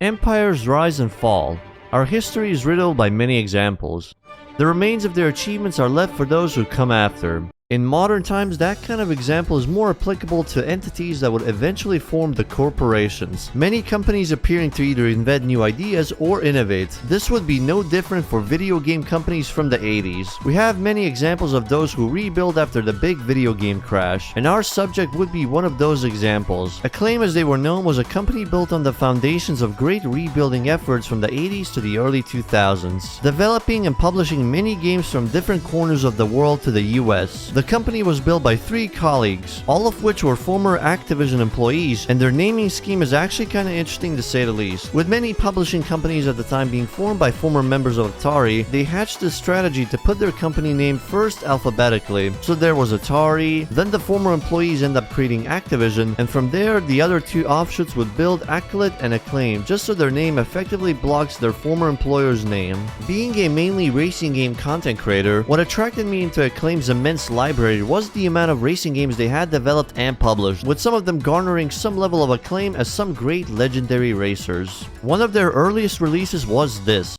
Empires rise and fall. Our history is riddled by many examples. The remains of their achievements are left for those who come after. In modern times, that kind of example is more applicable to entities that would eventually form the corporations. Many companies appearing to either invent new ideas or innovate. This would be no different for video game companies from the 80s. We have many examples of those who rebuild after the big video game crash, and our subject would be one of those examples. Acclaim, as they were known, was a company built on the foundations of great rebuilding efforts from the 80s to the early 2000s, developing and publishing many games from different corners of the world to the US. The company was built by 3 colleagues, all of which were former Activision employees, and their naming scheme is actually kinda interesting to say the least. With many publishing companies at the time being formed by former members of Atari, they hatched this strategy to put their company name first alphabetically. So there was Atari, then the former employees end up creating Activision, and from there the other 2 offshoots would build Acclaim and Acclaim, just so their name effectively blocks their former employer's name. Being a mainly racing game content creator, what attracted me into Acclaim's immense library was the amount of racing games they had developed and published, with some of them garnering some level of acclaim as some great legendary racers. One of their earliest releases was this: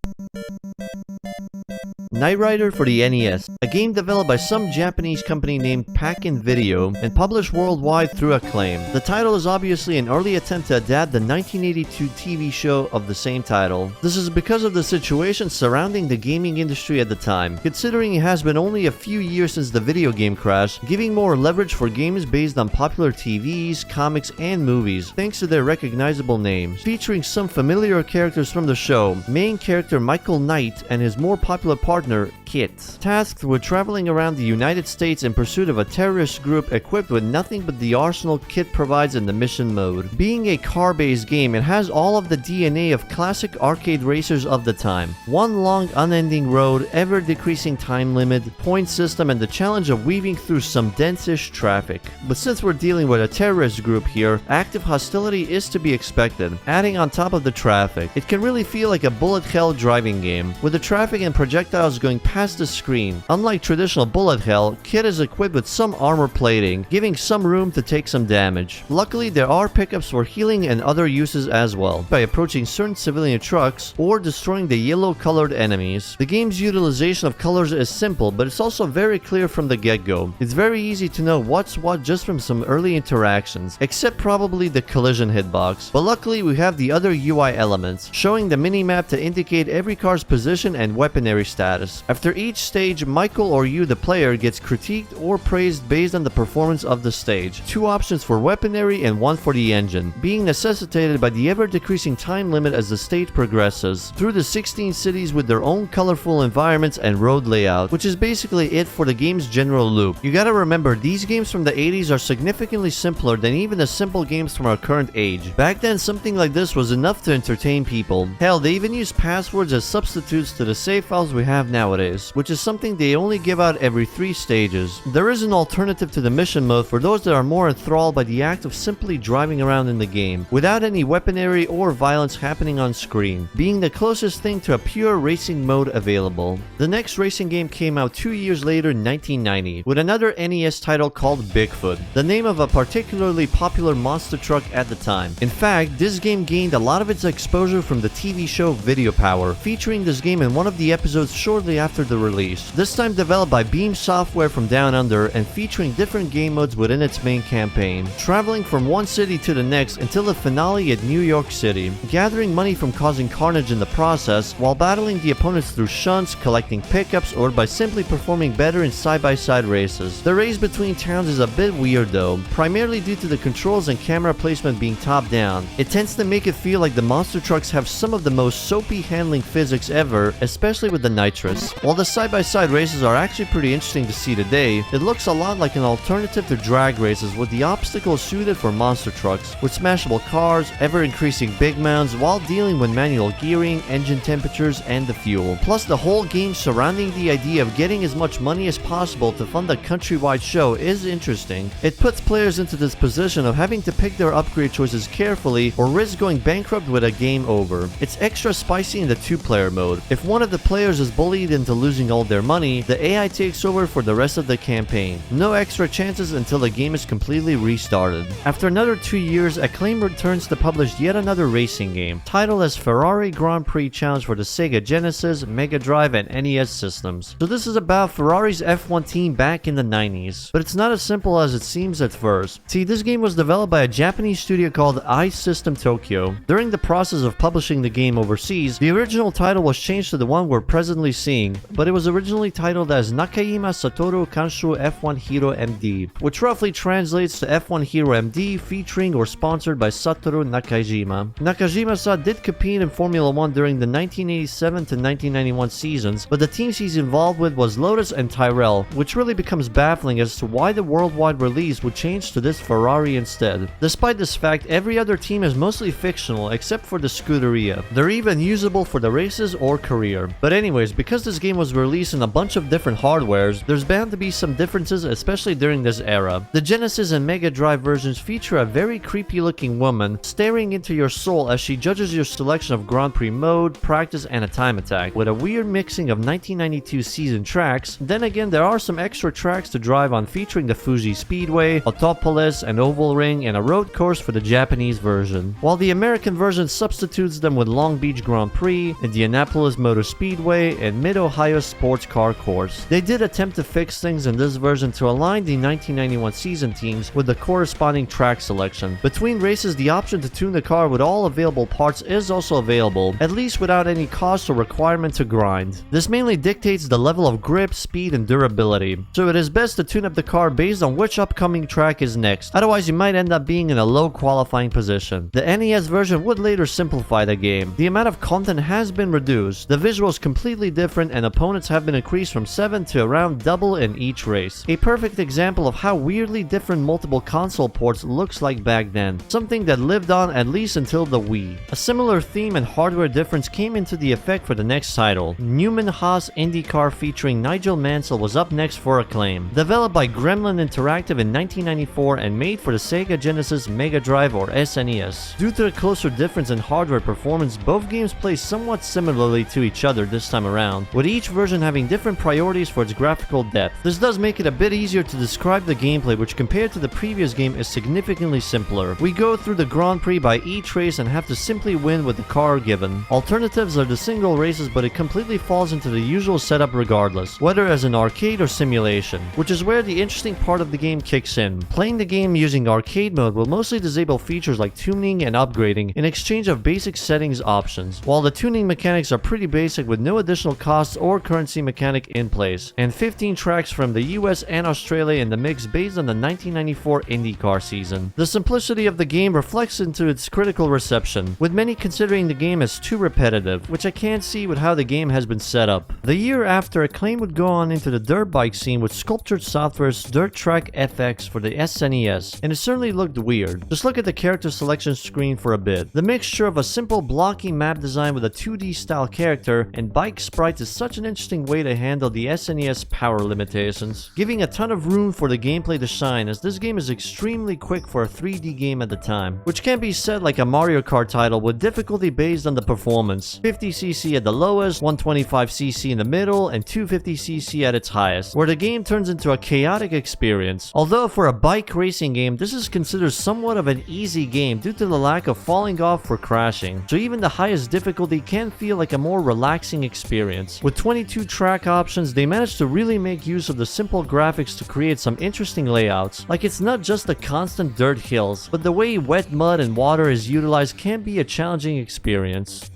Nightrider for the NES, a game developed by some Japanese company named Pack-In Video and published worldwide through Acclaim. The title is obviously an early attempt to adapt the 1982 TV show of the same title. This is because of the situation surrounding the gaming industry at the time, considering it has been only a few years since the video game crash, giving more leverage for games based on popular TVs, comics, and movies, thanks to their recognizable names. Featuring some familiar characters from the show, main character Michael Knight and his more popular partner Kit, tasked with traveling around the United States in pursuit of a terrorist group equipped with nothing but the arsenal Kit provides in the mission mode. Being a car-based game, it has all of the DNA of classic arcade racers of the time. One long unending road, ever-decreasing time limit, point system, and the challenge of weaving through some dense-ish traffic. But since we're dealing with a terrorist group here, active hostility is to be expected. Adding on top of the traffic, it can really feel like a bullet hell driving game, with the traffic and projectiles going past the screen. Unlike traditional bullet hell, Kit is equipped with some armor plating, giving some room to take some damage. Luckily, there are pickups for healing and other uses as well, by approaching certain civilian trucks or destroying the yellow-colored enemies. The game's utilization of colors is simple, but it's also very clear from the get-go. It's very easy to know what's what just from some early interactions, except probably the collision hitbox. But luckily, we have the other UI elements, showing the minimap to indicate every car's position and weaponry status. After each stage, Michael or you, the player, gets critiqued or praised based on the performance of the stage. 2 options for weaponry and 1 for the engine, being necessitated by the ever-decreasing time limit as the stage progresses, through the 16 cities with their own colorful environments and road layout, which is basically it for the game's general loop. You gotta remember, these games from the 80s are significantly simpler than even the simple games from our current age. Back then, something like this was enough to entertain people. Hell, they even used passwords as substitutes to the save files we have nowadays, which is something they only give out every 3 stages. There is an alternative to the mission mode for those that are more enthralled by the act of simply driving around in the game, without any weaponry or violence happening on screen, being the closest thing to a pure racing mode available. The next racing game came out 2 years later in 1990, with another NES title called Bigfoot, the name of a particularly popular monster truck at the time. In fact, this game gained a lot of its exposure from the TV show Video Power, featuring this game in one of the episodes shortly after the release, this time developed by Beam Software from Down Under and featuring different game modes within its main campaign, traveling from one city to the next until the finale at New York City, gathering money from causing carnage in the process while battling the opponents through shunts, collecting pickups, or by simply performing better in side-by-side races. The race between towns is a bit weird though, primarily due to the controls and camera placement being top-down. It tends to make it feel like the monster trucks have some of the most soapy handling physics ever, especially with the nitrous. While the side-by-side races are actually pretty interesting to see today, it looks a lot like an alternative to drag races, with the obstacles suited for monster trucks, with smashable cars, ever-increasing big mounds while dealing with manual gearing, engine temperatures, and the fuel. Plus, the whole game surrounding the idea of getting as much money as possible to fund a countrywide show is interesting. It puts players into this position of having to pick their upgrade choices carefully or risk going bankrupt with a game over. It's extra spicy in the 2-player mode. If one of the players is bullied into losing losing all their money, the AI takes over for the rest of the campaign. No extra chances until the game is completely restarted. After another 2 years, Acclaim returns to publish yet another racing game, titled as Ferrari Grand Prix Challenge for the Sega Genesis, Mega Drive, and NES systems. So this is about Ferrari's F1 team back in the 90s. But it's not as simple as it seems at first. See, this game was developed by a Japanese studio called iSystem Tokyo. During the process of publishing the game overseas, the original title was changed to the one we're presently seeing, but it was originally titled as Nakajima Satoru Kanshu F1 Hero MD, which roughly translates to F1 Hero MD featuring or sponsored by Satoru Nakajima. Nakajima-san did compete in Formula 1 during the 1987 to 1991 seasons, but the teams he's involved with was Lotus and Tyrrell, which really becomes baffling as to why the worldwide release would change to this Ferrari instead. Despite this fact, every other team is mostly fictional except for the Scuderia. They're even usable for the races or career. But anyways, because this game was released in a bunch of different hardwares, there's bound to be some differences, especially during this era. The Genesis and Mega Drive versions feature a very creepy looking woman staring into your soul as she judges your selection of Grand Prix mode, practice, and a time attack, with a weird mixing of 1992 season tracks. Then again, there are some extra tracks to drive on featuring the Fuji Speedway, Autopolis, and Oval Ring, and a road course for the Japanese version, while the American version substitutes them with Long Beach Grand Prix, Indianapolis Motor Speedway, and Mid-Ohio Sports Car Course. They did attempt to fix things in this version to align the 1991 season teams with the corresponding track selection. Between races, the option to tune the car with all available parts is also available, at least without any cost or requirement to grind. This mainly dictates the level of grip, speed, and durability, so it is best to tune up the car based on which upcoming track is next, otherwise you might end up being in a low qualifying position. The NES version would later simplify the game. The amount of content has been reduced, the visuals completely different, and opponents have been increased from 7 to around double in each race. A perfect example of how weirdly different multiple console ports looks like back then, something that lived on at least until the Wii. A similar theme and hardware difference came into the effect for the next title. Newman Haas IndyCar featuring Nigel Mansell was up next for Acclaim. Developed by Gremlin Interactive in 1994 and made for the Sega Genesis, Mega Drive, or SNES. Due to the closer difference in hardware performance, both games play somewhat similarly to each other this time around, with each version having different priorities for its graphical depth. This does make it a bit easier to describe the gameplay, which compared to the previous game is significantly simpler. We go through the Grand Prix by each race and have to simply win with the car given. Alternatives are the single races, but it completely falls into the usual setup regardless, whether as an arcade or simulation, which is where the interesting part of the game kicks in. Playing the game using arcade mode will mostly disable features like tuning and upgrading in exchange of basic settings options, while the tuning mechanics are pretty basic with no additional costs or currency mechanic in place, and 15 tracks from the US and Australia in the mix based on the 1994 IndyCar season. The simplicity of the game reflects into its critical reception, with many considering the game as too repetitive, which I can't see with how the game has been set up. The year after, Acclaim would go on into the dirt bike scene with Sculptured Software's Dirt Track FX for the SNES, and it certainly looked weird. Just look at the character selection screen for a bit. The mixture of a simple blocky map design with a 2D style character and bike sprites is such an interesting way to handle the SNES power limitations, giving a ton of room for the gameplay to shine, as this game is extremely quick for a 3D game at the time, which can be said like a Mario Kart title with difficulty based on the performance. 50cc at the lowest, 125cc in the middle, and 250cc at its highest, where the game turns into a chaotic experience. Although for a bike racing game, this is considered somewhat of an easy game due to the lack of falling off or crashing, so even the highest difficulty can feel like a more relaxing experience. With 22 track options, they managed to really make use of the simple graphics to create some interesting layouts. Like, it's not just the constant dirt hills, but the way wet mud and water is utilized can be a challenging experience.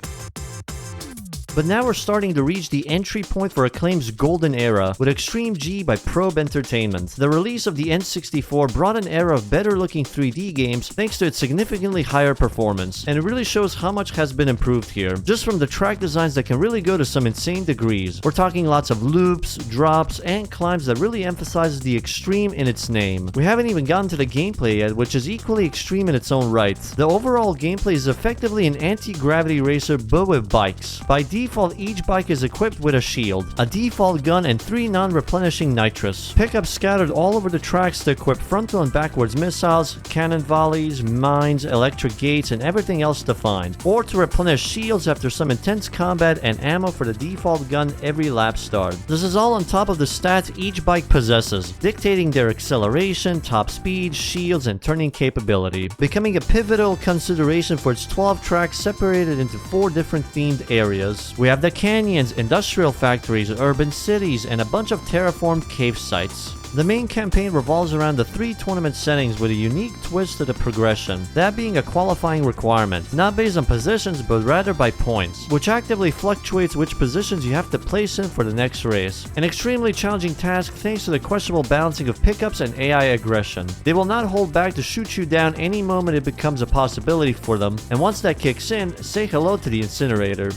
But now we're starting to reach the entry point for Acclaim's golden era with Extreme G by Probe Entertainment. The release of the N64 brought an era of better looking 3D games thanks to its significantly higher performance, and it really shows how much has been improved here, just from the track designs that can really go to some insane degrees. We're talking lots of loops, drops, and climbs that really emphasizes the extreme in its name. We haven't even gotten to the gameplay yet, which is equally extreme in its own right. The overall gameplay is effectively an anti-gravity racer but with bikes. By default, each bike is equipped with a shield, a default gun, and 3 non-replenishing nitrous. Pickups scattered all over the tracks to equip frontal and backwards missiles, cannon volleys, mines, electric gates, and everything else defined, or to replenish shields after some intense combat and ammo for the default gun every lap start. This is all on top of the stats each bike possesses, dictating their acceleration, top speed, shields, and turning capability, becoming a pivotal consideration for its 12 tracks separated into 4 different themed areas. We have the canyons, industrial factories, urban cities, and a bunch of terraformed cave sites. The main campaign revolves around the 3 tournament settings with a unique twist to the progression, that being a qualifying requirement, not based on positions but rather by points, which actively fluctuates which positions you have to place in for the next race. An extremely challenging task thanks to the questionable balancing of pickups and AI aggression. They will not hold back to shoot you down any moment it becomes a possibility for them, and once that kicks in, say hello to the incinerator.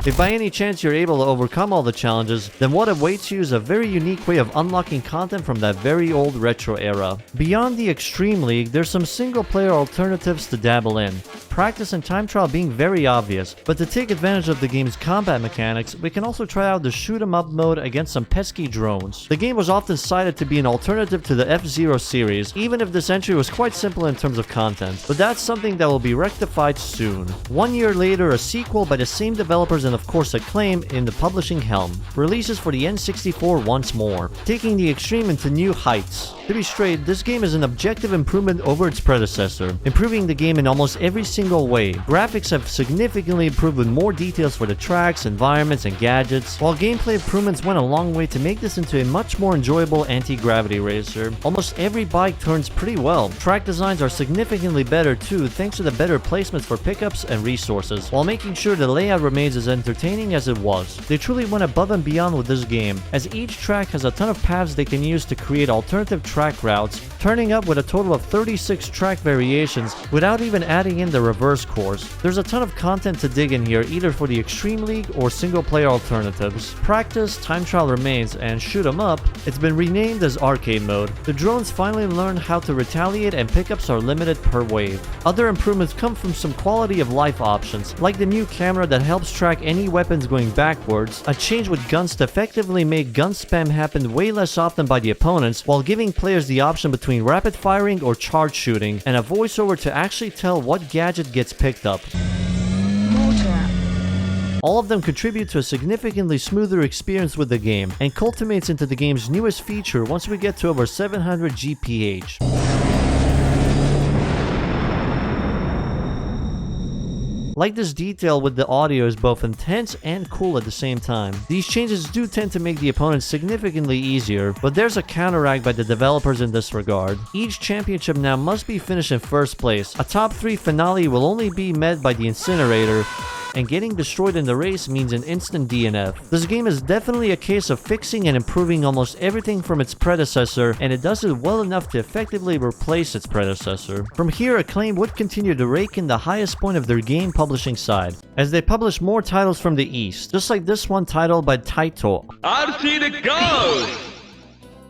If by any chance you're able to overcome all the challenges, then what awaits you is a very unique way of unlocking content from that very old retro era. Beyond the Extreme League, there's some single-player alternatives to dabble in. Practice and time trial being very obvious, but to take advantage of the game's combat mechanics, we can also try out the shoot 'em up mode against some pesky drones. The game was often cited to be an alternative to the F-Zero series, even if this entry was quite simple in terms of content, but that's something that will be rectified soon. 1 year later, a sequel by the same developers and of course Acclaim in the publishing helm releases for the N64 once more, taking the Extreme into new heights. To be straight, this game is an objective improvement over its predecessor, improving the game in almost every single way. Graphics have significantly improved with more details for the tracks, environments, and gadgets, while gameplay improvements went a long way to make this into a much more enjoyable anti-gravity racer. Almost every bike turns pretty well. Track designs are significantly better too, thanks to the better placements for pickups and resources, while making sure the layout remains as entertaining as it was. They truly went above and beyond with this game, as each track has a ton of paths they can use to create alternative track routes, turning up with a total of 36 track variations without even adding in the reverse course. There's a ton of content to dig in here, either for the Extreme League or single player alternatives. Practice, time trial remains, and shoot 'em up, it's been renamed as arcade mode. The drones finally learned how to retaliate and pickups are limited per wave. Other improvements come from some quality of life options, like the new camera that helps track any weapons going backwards, a change with guns to effectively make gun spam happen way less often by the opponents, while giving players the option between rapid firing or charge shooting, and a voiceover to actually tell what gadget gets picked up. All of them contribute to a significantly smoother experience with the game, and culminates into the game's newest feature once we get to over 700 GPH. Like this detail with the audio is both intense and cool at the same time. These changes do tend to make the opponents significantly easier, but there's a counteract by the developers in this regard. Each championship now must be finished in first place. A top 3 finale will only be met by the incinerator, and getting destroyed in the race means an instant DNF. This game is definitely a case of fixing and improving almost everything from its predecessor, and it does it well enough to effectively replace its predecessor. From here, Acclaim would continue to rake in the highest point of their game publishing side, as they publish more titles from the East, just like this one titled by Byto. RC to go!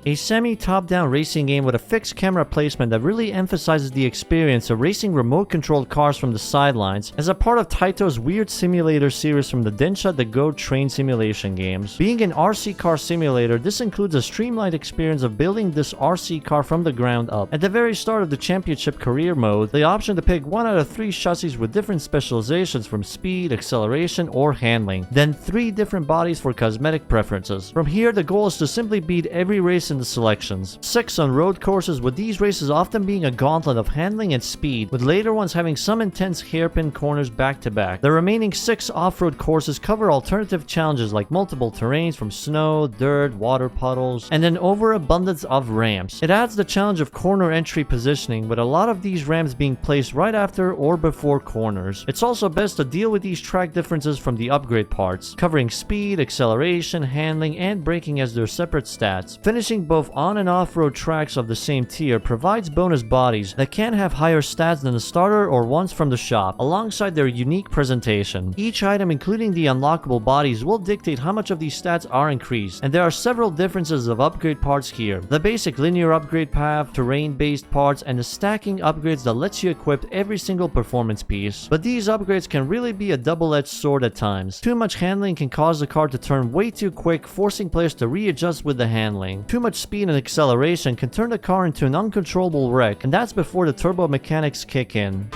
A semi-top-down racing game with a fixed camera placement that really emphasizes the experience of racing remote-controlled cars from the sidelines as a part of Taito's weird simulator series from the Densha the Go train simulation games. Being an RC car simulator, this includes a streamlined experience of building this RC car from the ground up. At the very start of the championship career mode, the option to pick 1 out of 3 chassis with different specializations from speed, acceleration, or handling, then 3 different bodies for cosmetic preferences. From here, the goal is to simply beat every race in the selections. 6 on road courses, with these races often being a gauntlet of handling and speed, with later ones having some intense hairpin corners back to back. The remaining 6 off-road courses cover alternative challenges like multiple terrains from snow, dirt, water puddles, and an overabundance of ramps. It adds the challenge of corner entry positioning, with a lot of these ramps being placed right after or before corners. It's also best to deal with these track differences from the upgrade parts, covering speed, acceleration, handling, and braking as their separate stats. Finishing using both on and off-road tracks of the same tier provides bonus bodies that can have higher stats than the starter or ones from the shop, alongside their unique presentation. Each item, including the unlockable bodies, will dictate how much of these stats are increased, and there are several differences of upgrade parts here. The basic linear upgrade path, terrain-based parts, and the stacking upgrades that lets you equip every single performance piece. But these upgrades can really be a double-edged sword at times. Too much handling can cause the car to turn way too quick, forcing players to readjust with the handling. Too much speed and acceleration can turn the car into an uncontrollable wreck, and that's before the turbo mechanics kick in.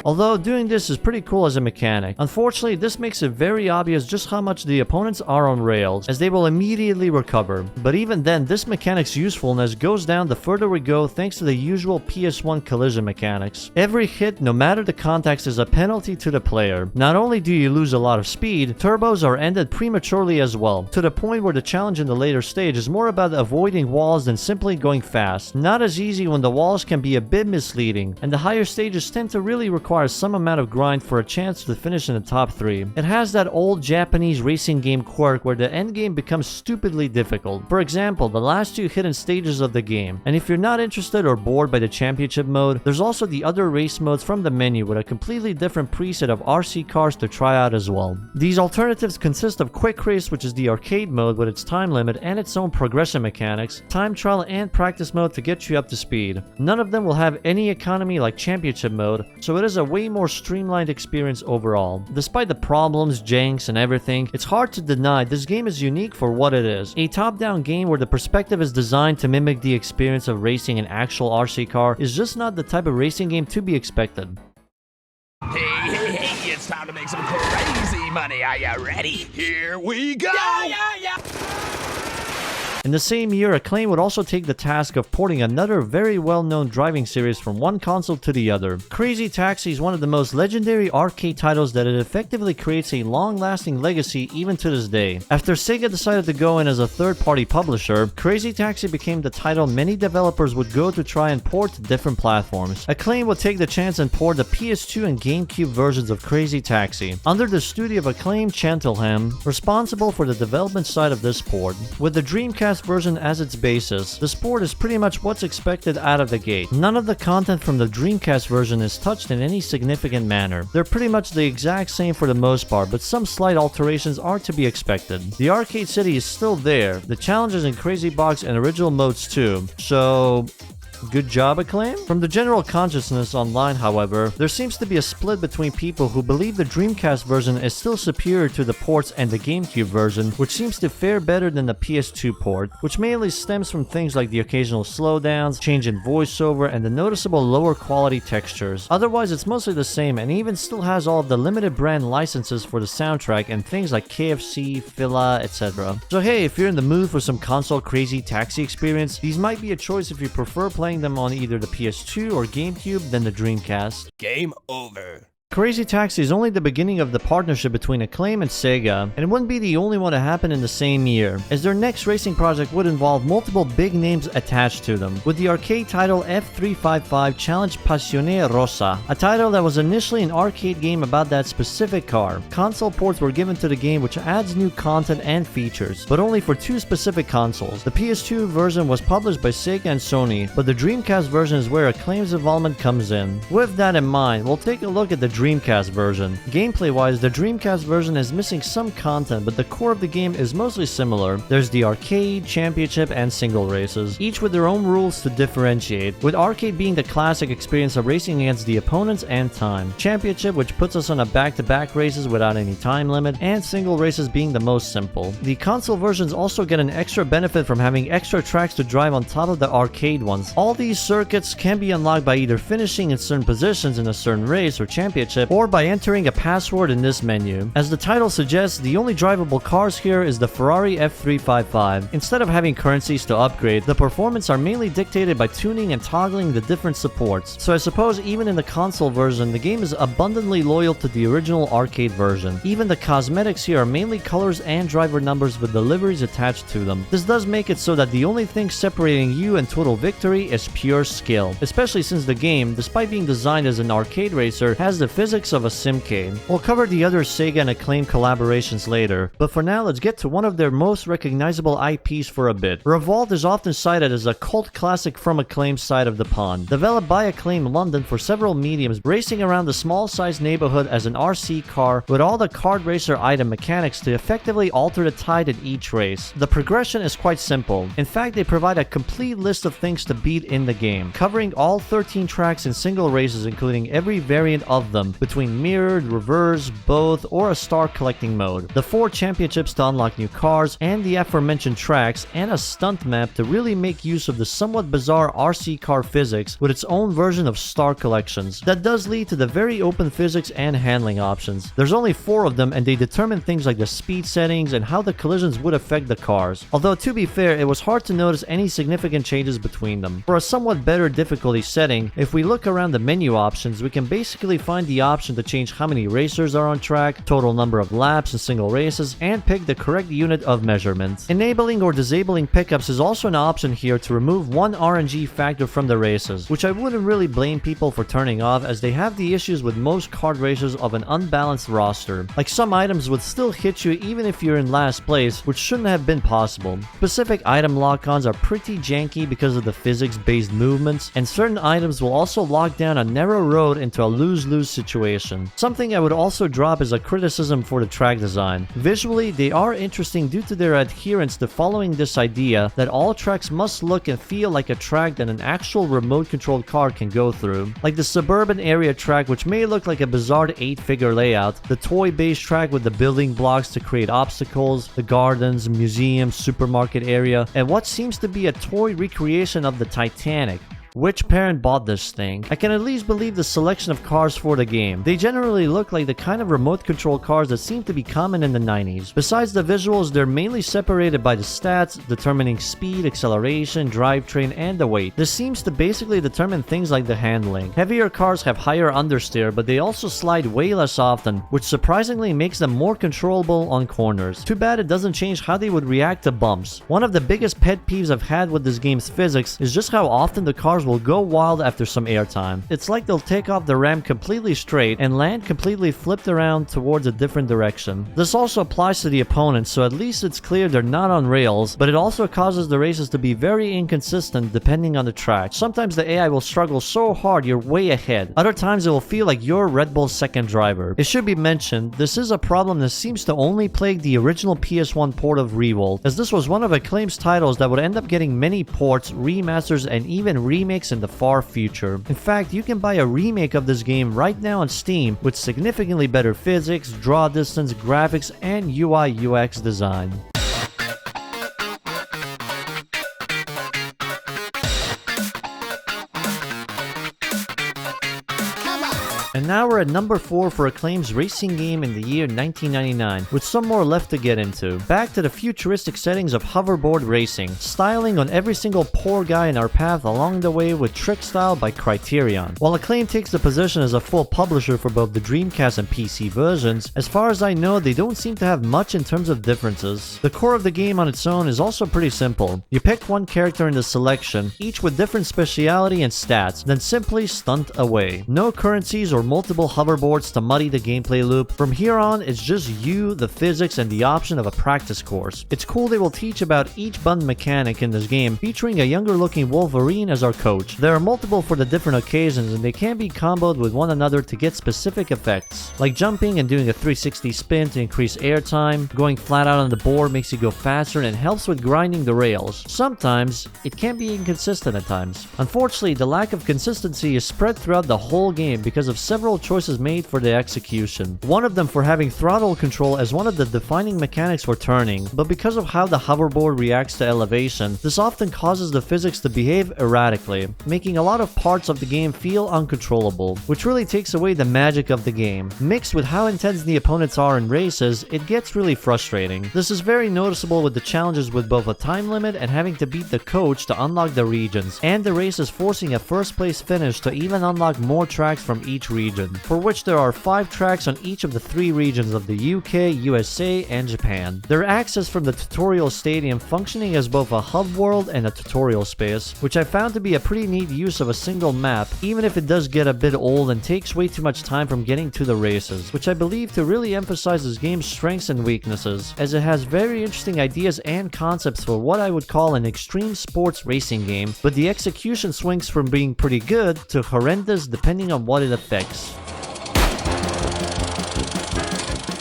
Although doing this is pretty cool as a mechanic. Unfortunately, this makes it very obvious just how much the opponents are on rails, as they will immediately recover. But even then, this mechanic's usefulness goes down the further we go thanks to the usual PS1 collision mechanics. Every hit, no matter the context, is a penalty to the player. Not only do you lose a lot of speed, turbos are ended prematurely as well, to the point where the challenge in the later stage is more about avoiding walls than simply going fast. Not as easy when the walls can be a bit misleading, and the higher stages tend to really require some amount of grind for a chance to finish in the top 3. It has that old Japanese racing game quirk where the endgame becomes stupidly difficult. For example, the last 2 hidden stages of the game. And if you're not interested or bored by the championship mode, there's also the other race modes from the menu with a completely different preset of RC cars to try out as well. These alternatives consist of Quick Race, which is the arcade mode with its time limit and its own progression mechanics, time trial, and practice mode to get you up to speed. None of them will have any economy like championship mode, so it is a way more streamlined experience overall. Despite the problems, janks, and everything, it's hard to deny this game is unique for what it is. A top-down game where the perspective is designed to mimic the experience of racing an actual RC car is just not the type of racing game to be expected. Hey, it's time to make some crazy money. Are you ready? Here we go! Yeah. In the same year, Acclaim would also take the task of porting another very well-known driving series from one console to the other. Crazy Taxi is one of the most legendary arcade titles that it effectively creates a long-lasting legacy even to this day. After Sega decided to go in as a third-party publisher, Crazy Taxi became the title many developers would go to try and port to different platforms. Acclaim would take the chance and port the PS2 and GameCube versions of Crazy Taxi, under the studio of Acclaim Cheltenham, responsible for the development side of this port. With the Dreamcast version as its basis, the port is pretty much what's expected out of the gate. None of the content from the Dreamcast version is touched in any significant manner. They're pretty much the exact same for the most part, but some slight alterations are to be expected. The arcade city is still there, the challenges in Crazy Box and original modes too, so good job, Acclaim? From the general consciousness online, however, there seems to be a split between people who believe the Dreamcast version is still superior to the ports and the GameCube version, which seems to fare better than the PS2 port, which mainly stems from things like the occasional slowdowns, change in voiceover, and the noticeable lower quality textures. Otherwise, it's mostly the same and even still has all of the limited brand licenses for the soundtrack and things like KFC, Fila, etc. So hey, if you're in the mood for some console Crazy Taxi experience, these might be a choice if you prefer playing them on either the PS2 or GameCube than the Dreamcast. Game over. Crazy Taxi is only the beginning of the partnership between Acclaim and Sega, and it wouldn't be the only one to happen in the same year, as their next racing project would involve multiple big names attached to them, with the arcade title F355 Challenge Passione Rossa, a title that was initially an arcade game about that specific car. Console ports were given to the game, which adds new content and features, but only for 2 specific consoles. The PS2 version was published by Sega and Sony, but the Dreamcast version is where Acclaim's involvement comes in. With that in mind, we'll take a look at the Dreamcast version. Gameplay-wise, the Dreamcast version is missing some content, but the core of the game is mostly similar. There's the arcade, championship, and single races, each with their own rules to differentiate, with arcade being the classic experience of racing against the opponents and time, championship which puts us on a back-to-back races without any time limit, and single races being the most simple. The console versions also get an extra benefit from having extra tracks to drive on top of the arcade ones. All these circuits can be unlocked by either finishing in certain positions in a certain race or championship, or by entering a password in this menu. As the title suggests, the only drivable cars here is the Ferrari F355. Instead of having currencies to upgrade, the performance are mainly dictated by tuning and toggling the different supports. So I suppose even in the console version, the game is abundantly loyal to the original arcade version. Even the cosmetics here are mainly colors and driver numbers with the liveries attached to them. This does make it so that the only thing separating you and total victory is pure skill, especially since the game, despite being designed as an arcade racer, has the physics of a simcade. We'll cover the other Sega and Acclaim collaborations later, but for now let's get to one of their most recognizable IPs for a bit. Revolt is often cited as a cult classic from Acclaim's side of the pond. Developed by Acclaim London for several mediums, racing around the small-sized neighborhood as an RC car with all the kart racer item mechanics to effectively alter the tide in each race. The progression is quite simple. In fact, they provide a complete list of things to beat in the game, covering all 13 tracks in single races including every variant of them, between mirrored, reverse, both, or a star collecting mode. The 4 championships to unlock new cars, and the aforementioned tracks, and a stunt map to really make use of the somewhat bizarre RC car physics with its own version of star collections. That does lead to the very open physics and handling options. There's only 4 of them, and they determine things like the speed settings and how the collisions would affect the cars. Although to be fair, it was hard to notice any significant changes between them. For a somewhat better difficulty setting, if we look around the menu options, we can basically find the option to change how many racers are on track, total number of laps in single races, and pick the correct unit of measurement. Enabling or disabling pickups is also an option here to remove one RNG factor from the races, which I wouldn't really blame people for turning off, as they have the issues with most kart racers of an unbalanced roster. Like, some items would still hit you even if you're in last place, which shouldn't have been possible. Specific item lock-ons are pretty janky because of the physics-based movements, and certain items will also lock down a narrow road into a lose-lose situation. Something I would also drop is a criticism for the track design. Visually, they are interesting due to their adherence to following this idea that all tracks must look and feel like a track that an actual remote-controlled car can go through. Like the suburban area track, which may look like a bizarre 8-figure layout, the toy-based track with the building blocks to create obstacles, the gardens, museum, supermarket area, and what seems to be a toy recreation of the Titanic. Which parent bought this thing? I can at least believe the selection of cars for the game. They generally look like the kind of remote control cars that seem to be common in the 90s. Besides the visuals, they're mainly separated by the stats, determining speed, acceleration, drivetrain, and the weight. This seems to basically determine things like the handling. Heavier cars have higher understeer, but they also slide way less often, which surprisingly makes them more controllable on corners. Too bad it doesn't change how they would react to bumps. One of the biggest pet peeves I've had with this game's physics is just how often the cars will go wild after some airtime. It's like they'll take off the ramp completely straight and land completely flipped around towards a different direction. This also applies to the opponents, so at least it's clear they're not on rails, but it also causes the races to be very inconsistent depending on the track. Sometimes the AI will struggle so hard you're way ahead. Other times it will feel like you're Red Bull's second driver. It should be mentioned, this is a problem that seems to only plague the original PS1 port of Revolt, as this was one of Acclaim's titles that would end up getting many ports, remasters, and even remakes in the far future. In fact, you can buy a remake of this game right now on Steam with significantly better physics, draw distance, graphics, and UI/UX design. And now we're at number 4 for Acclaim's racing game in the year 1999, with some more left to get into. Back to the futuristic settings of hoverboard racing, styling on every single poor guy in our path along the way with Trickstyle by Criterion. While Acclaim takes the position as a full publisher for both the Dreamcast and PC versions, as far as I know, they don't seem to have much in terms of differences. The core of the game on its own is also pretty simple. You pick one character in the selection, each with different speciality and stats, then simply stunt away. No currencies or multiple hoverboards to muddy the gameplay loop. From here on, it's just you, the physics, and the option of a practice course. It's cool they will teach about each button mechanic in this game, featuring a younger looking Wolverine as our coach. There are multiple for the different occasions, and they can be comboed with one another to get specific effects, like jumping and doing a 360 spin to increase airtime. Going flat out on the board makes you go faster and helps with grinding the rails. Sometimes, it can be inconsistent at times. Unfortunately, the lack of consistency is spread throughout the whole game because of several choices made for the execution. One of them for having throttle control as one of the defining mechanics for turning, but because of how the hoverboard reacts to elevation, this often causes the physics to behave erratically, making a lot of parts of the game feel uncontrollable, which really takes away the magic of the game. Mixed with how intense the opponents are in races, it gets really frustrating. This is very noticeable with the challenges with both a time limit and having to beat the coach to unlock the regions, and the races forcing a first place finish to even unlock more tracks from each region. for which there are 5 tracks on each of the 3 regions of the UK, USA, and Japan. They're accessed from the tutorial stadium, functioning as both a hub world and a tutorial space, which I found to be a pretty neat use of a single map, even if it does get a bit old and takes way too much time from getting to the races, which I believe to really emphasize this game's strengths and weaknesses, as it has very interesting ideas and concepts for what I would call an extreme sports racing game, but the execution swings from being pretty good to horrendous depending on what it affects.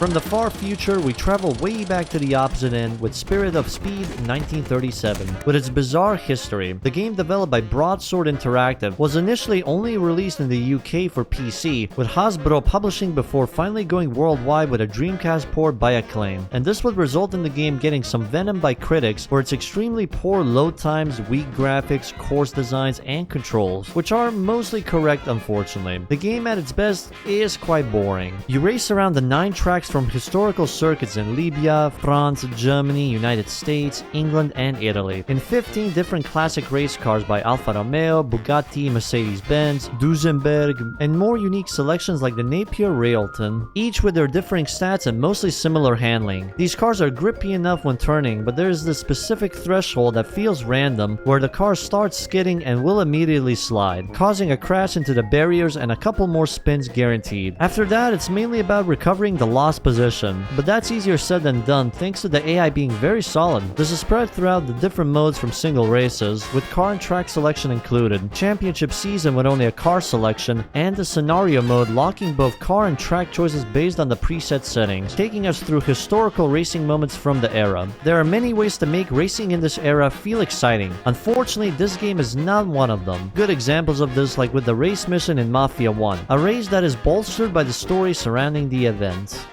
From the far future, we travel way back to the opposite end with Spirit of Speed 1937. With its bizarre history, the game developed by Broadsword Interactive was initially only released in the UK for PC, with Hasbro publishing before finally going worldwide with a Dreamcast port by Acclaim. And this would result in the game getting some venom by critics for its extremely poor load times, weak graphics, coarse designs, and controls, which are mostly correct unfortunately. The game at its best is quite boring. You race around the 9 tracks from historical circuits in Libya, France, Germany, United States, England, and Italy, in 15 different classic race cars by Alfa Romeo, Bugatti, Mercedes-Benz, Duesenberg, and more unique selections like the Napier Railton, each with their differing stats and mostly similar handling. These cars are grippy enough when turning, but there is this specific threshold that feels random, where the car starts skidding and will immediately slide, causing a crash into the barriers and a couple more spins guaranteed. After that, it's mainly about recovering the lost position, but that's easier said than done thanks to the AI being very solid. This is spread throughout the different modes from single races, with car and track selection included, championship season with only a car selection, and the scenario mode locking both car and track choices based on the preset settings, taking us through historical racing moments from the era. There are many ways to make racing in this era feel exciting. Unfortunately, this game is not one of them. Good examples of this like with the race mission in Mafia 1, a race that is bolstered by the story surrounding the event.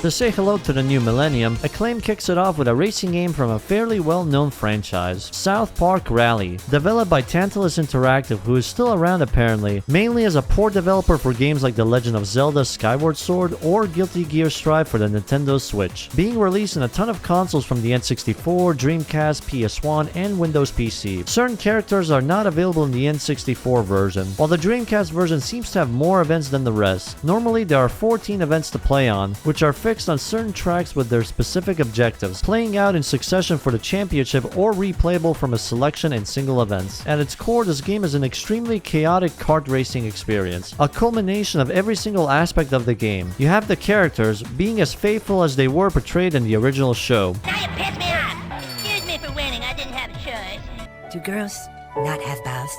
To say hello to the new millennium, Acclaim kicks it off with a racing game from a fairly well-known franchise, South Park Rally, developed by Tantalus Interactive, who is still around apparently, mainly as a port developer for games like The Legend of Zelda Skyward Sword or Guilty Gear Strive for the Nintendo Switch, being released in a ton of consoles from the N64, Dreamcast, PS1, and Windows PC. Certain characters are not available in the N64 version, while the Dreamcast version seems to have more events than the rest. Normally there are 14 events to play on, which are fixed on certain tracks with their specific objectives, playing out in succession for the championship or replayable from a selection in single events. At its core, this game is an extremely chaotic kart racing experience, a culmination of every single aspect of the game. You have the characters being as faithful as they were portrayed in the original show. Now you piss me off! Excuse me for winning, I didn't have a choice. Do girls not have balls?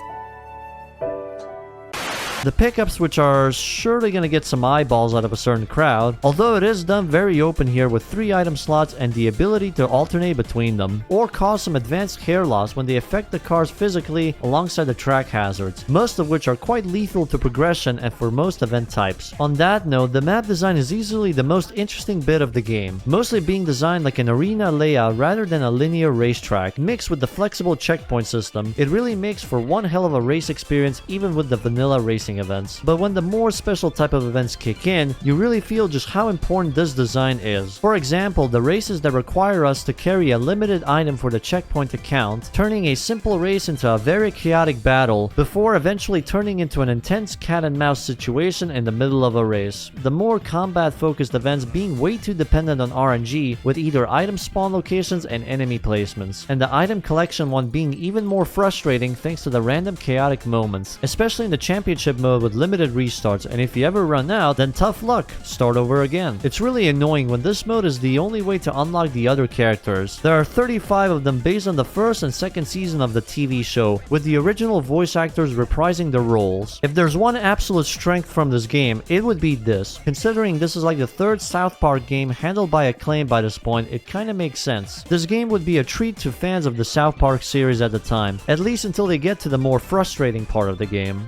The pickups, which are surely going to get some eyeballs out of a certain crowd, although it is done very open here with 3 item slots and the ability to alternate between them, or cause some advanced hair loss when they affect the cars physically alongside the track hazards, most of which are quite lethal to progression and for most event types. On that note, the map design is easily the most interesting bit of the game, mostly being designed like an arena layout rather than a linear racetrack. Mixed with the flexible checkpoint system, it really makes for one hell of a race experience even with the vanilla racing events. But when the more special type of events kick in, you really feel just how important this design is. For example, the races that require us to carry a limited item for the checkpoint to count, turning a simple race into a very chaotic battle, before eventually turning into an intense cat and mouse situation in the middle of a race. The more combat focused events being way too dependent on RNG, with either item spawn locations and enemy placements, and the item collection one being even more frustrating thanks to the random chaotic moments, especially in the championship mode with limited restarts, and if you ever run out, then tough luck, start over again. It's really annoying when this mode is the only way to unlock the other characters. There are 35 of them based on the first and second season of the TV show, with the original voice actors reprising their roles. If there's one absolute strength from this game, it would be this. Considering this is like the 3rd South Park game handled by Acclaim by this point, it kinda makes sense. This game would be a treat to fans of the South Park series at the time, at least until they get to the more frustrating part of the game.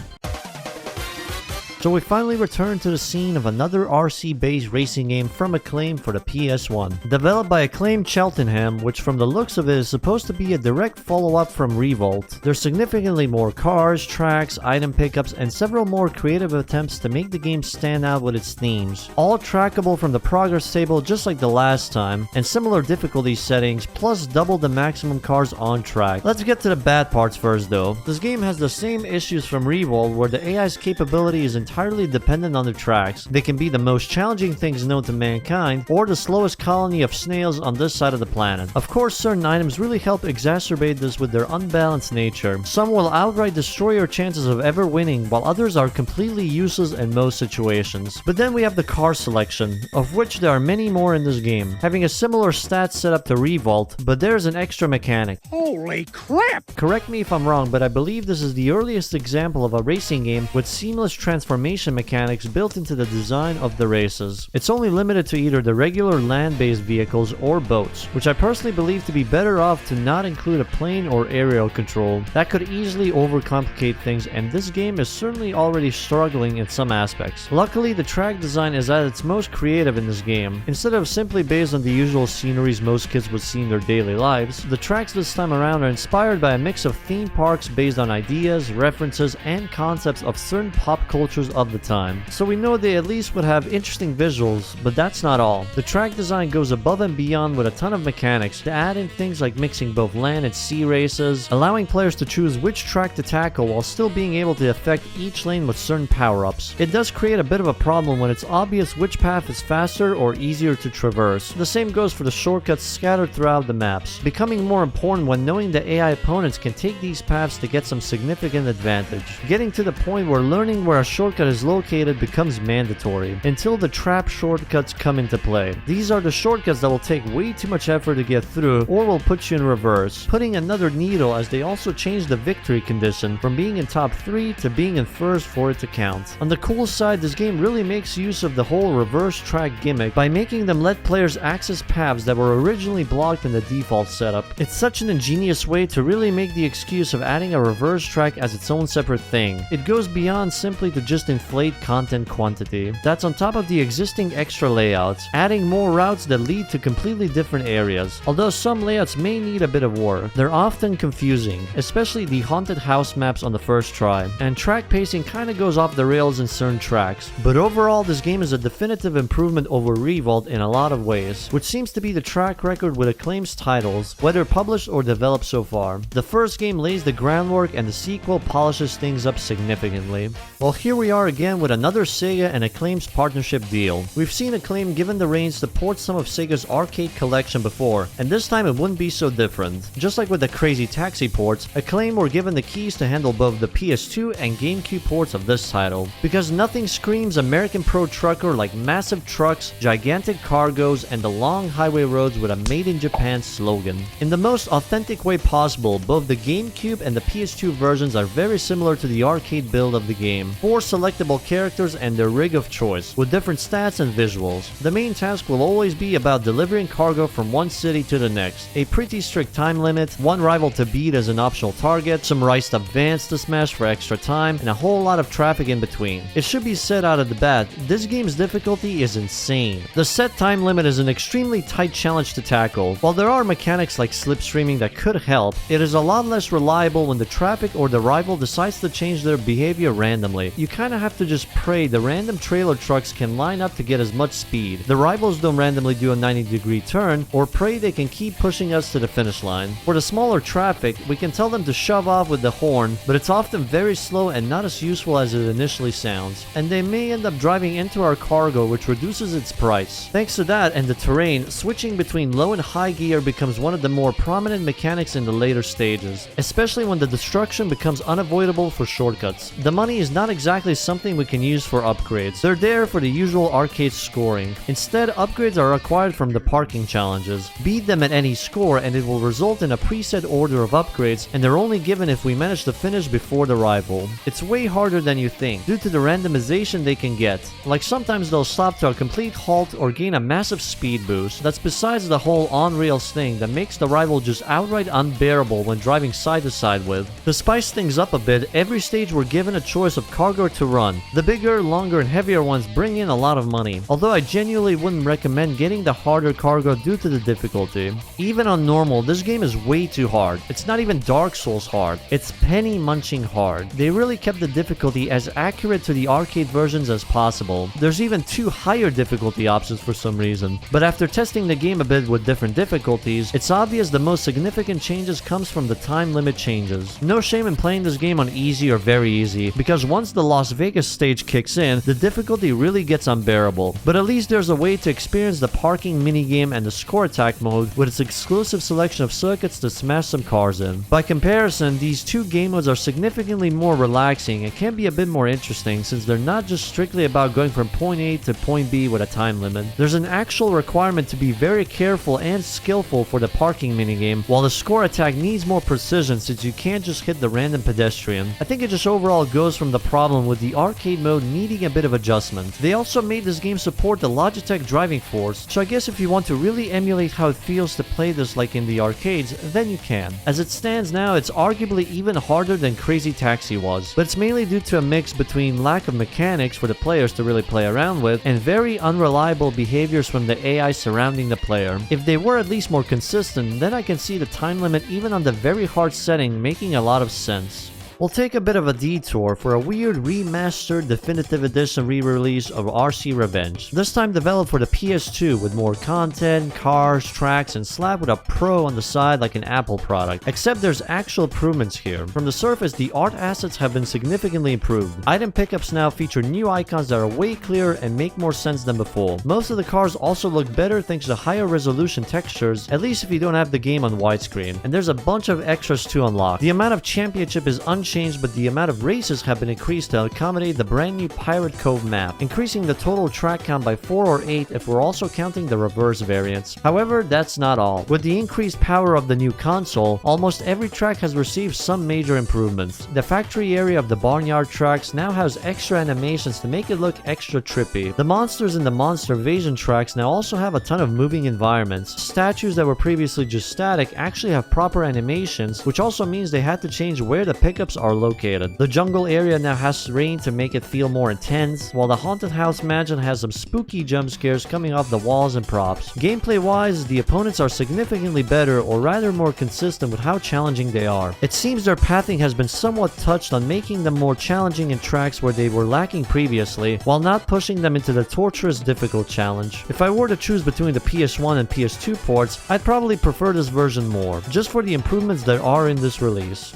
So we finally returned to the scene of another RC-based racing game from Acclaim for the PS1. Developed by Acclaim Cheltenham, which from the looks of it is supposed to be a direct follow-up from Revolt. There's significantly more cars, tracks, item pickups, and several more creative attempts to make the game stand out with its themes. All trackable from the progress table just like the last time, and similar difficulty settings, plus double the maximum cars on track. Let's get to the bad parts first though. This game has the same issues from Revolt, where the AI's capability is entirely dependent on the tracks. They can be the most challenging things known to mankind, or the slowest colony of snails on this side of the planet. Of course, certain items really help exacerbate this with their unbalanced nature. Some will outright destroy your chances of ever winning, while others are completely useless in most situations. But then we have the car selection, of which there are many more in this game, having a similar stats setup to Revolt, but there's an extra mechanic. Holy crap! Correct me if I'm wrong, but I believe this is the earliest example of a racing game with seamless transformation mechanics built into the design of the races. It's only limited to either the regular land-based vehicles or boats, which I personally believe to be better off to not include a plane or aerial control. That could easily overcomplicate things, and this game is certainly already struggling in some aspects. Luckily, the track design is at its most creative in this game. Instead of simply based on the usual sceneries most kids would see in their daily lives, the tracks this time around are inspired by a mix of theme parks based on ideas, references, and concepts of certain pop cultures of the time. So we know they at least would have interesting visuals, but that's not all. The track design goes above and beyond with a ton of mechanics to add in things like mixing both land and sea races, allowing players to choose which track to tackle while still being able to affect each lane with certain power-ups. It does create a bit of a problem when it's obvious which path is faster or easier to traverse. The same goes for the shortcuts scattered throughout the maps, becoming more important when knowing the AI opponents can take these paths to get some significant advantage. Getting to the point where learning where a shortcut is located becomes mandatory, until the trap shortcuts come into play. These are the shortcuts that will take way too much effort to get through or will put you in reverse, putting another needle as they also change the victory condition from being in top 3 to being in first for it to count. On the cool side, this game really makes use of the whole reverse track gimmick by making them let players access paths that were originally blocked in the default setup. It's such an ingenious way to really make the excuse of adding a reverse track as its own separate thing. It goes beyond simply to just inflate content quantity. That's on top of the existing extra layouts, adding more routes that lead to completely different areas. Although some layouts may need a bit of work, they're often confusing, especially the haunted house maps on the first try, and track pacing kinda goes off the rails in certain tracks. But overall, this game is a definitive improvement over Revolt in a lot of ways, which seems to be the track record with Acclaim's titles, whether published or developed so far. The first game lays the groundwork and the sequel polishes things up significantly. Well, here we are again with another Sega and Acclaim's partnership deal. We've seen Acclaim given the reins to port some of Sega's arcade collection before, and this time it wouldn't be so different. Just like with the Crazy Taxi ports, Acclaim were given the keys to handle both the PS2 and GameCube ports of this title, because nothing screams American Pro Trucker like massive trucks, gigantic cargos, and the long highway roads with a Made in Japan slogan. In the most authentic way possible, both the GameCube and the PS2 versions are very similar to the arcade build of the game. 4 selectable characters and their rig of choice, with different stats and visuals. The main task will always be about delivering cargo from one city to the next. A pretty strict time limit, one rival to beat as an optional target, some riced up vans to smash for extra time, and a whole lot of traffic in between. It should be said out of the bat, this game's difficulty is insane. The set time limit is an extremely tight challenge to tackle. While there are mechanics like slipstreaming that could help, it is a lot less reliable when the traffic or the rival decides to change their behavior randomly. You kinda have to just pray the random trailer trucks can line up to get as much speed, the rivals don't randomly do a 90-degree turn, or pray they can keep pushing us to the finish line. For the smaller traffic, we can tell them to shove off with the horn, but it's often very slow and not as useful as it initially sounds, and they may end up driving into our cargo, which reduces its price. Thanks to that and the terrain, switching between low and high gear becomes one of the more prominent mechanics in the later stages, especially when the destruction becomes unavoidable for shortcuts. The money is not exactly something we can use for upgrades. They're there for the usual arcade scoring. Instead, upgrades are acquired from the parking challenges. Beat them at any score and it will result in a preset order of upgrades, and they're only given if we manage to finish before the rival. It's way harder than you think, due to the randomization they can get. Like sometimes they'll stop to a complete halt or gain a massive speed boost. That's besides the whole on-rails thing that makes the rival just outright unbearable when driving side to side with. To spice things up a bit, every stage we're given a choice of cargo to run. The bigger, longer, and heavier ones bring in a lot of money, although I genuinely wouldn't recommend getting the harder cargo due to the difficulty. Even on normal, this game is way too hard. It's not even Dark Souls hard, it's penny munching hard. They really kept the difficulty as accurate to the arcade versions as possible. There's even 2 higher difficulty options for some reason, but after testing the game a bit with different difficulties, it's obvious the most significant changes comes from the time limit changes. No shame in playing this game on easy or very easy, because once the Las Vegas stage kicks in, the difficulty really gets unbearable. But at least there's a way to experience the parking minigame and the score attack mode with its exclusive selection of circuits to smash some cars in. By comparison, these 2 game modes are significantly more relaxing and can be a bit more interesting since they're not just strictly about going from point A to point B with a time limit. There's an actual requirement to be very careful and skillful for the parking minigame, while the score attack needs more precision since you can't just hit the random pedestrian. I think it just overall goes from the problem with the arcade mode needing a bit of adjustment. They also made this game support the Logitech driving force, so I guess if you want to really emulate how it feels to play this like in the arcades, then you can. As it stands now, it's arguably even harder than Crazy Taxi was, but it's mainly due to a mix between lack of mechanics for the players to really play around with and very unreliable behaviors from the AI surrounding the player. If they were at least more consistent, then I can see the time limit even on the very hard setting making a lot of sense. We'll take a bit of a detour for a weird remastered definitive edition re-release of RC Revenge. This time developed for the PS2 with more content, cars, tracks, and slapped with a Pro on the side like an Apple product. Except there's actual improvements here. From the surface, the art assets have been significantly improved. Item pickups now feature new icons that are way clearer and make more sense than before. Most of the cars also look better thanks to higher resolution textures, at least if you don't have the game on widescreen. And there's a bunch of extras to unlock. The amount of championship is unchanged, but the amount of races have been increased to accommodate the brand new Pirate Cove map, increasing the total track count by 4 or 8 if we're also counting the reverse variants. However, that's not all. With the increased power of the new console, almost every track has received some major improvements. The factory area of the barnyard tracks now has extra animations to make it look extra trippy. The monsters in the Monster Invasion tracks now also have a ton of moving environments. Statues that were previously just static actually have proper animations, which also means they had to change where the pickups are located. The jungle area now has rain to make it feel more intense, while the haunted house mansion has some spooky jump scares coming off the walls and props. Gameplay wise, the opponents are significantly better, or rather more consistent with how challenging they are. It seems their pathing has been somewhat touched on making them more challenging in tracks where they were lacking previously, while not pushing them into the torturous difficult challenge. If I were to choose between the PS1 and PS2 ports, I'd probably prefer this version more, just for the improvements that are in this release.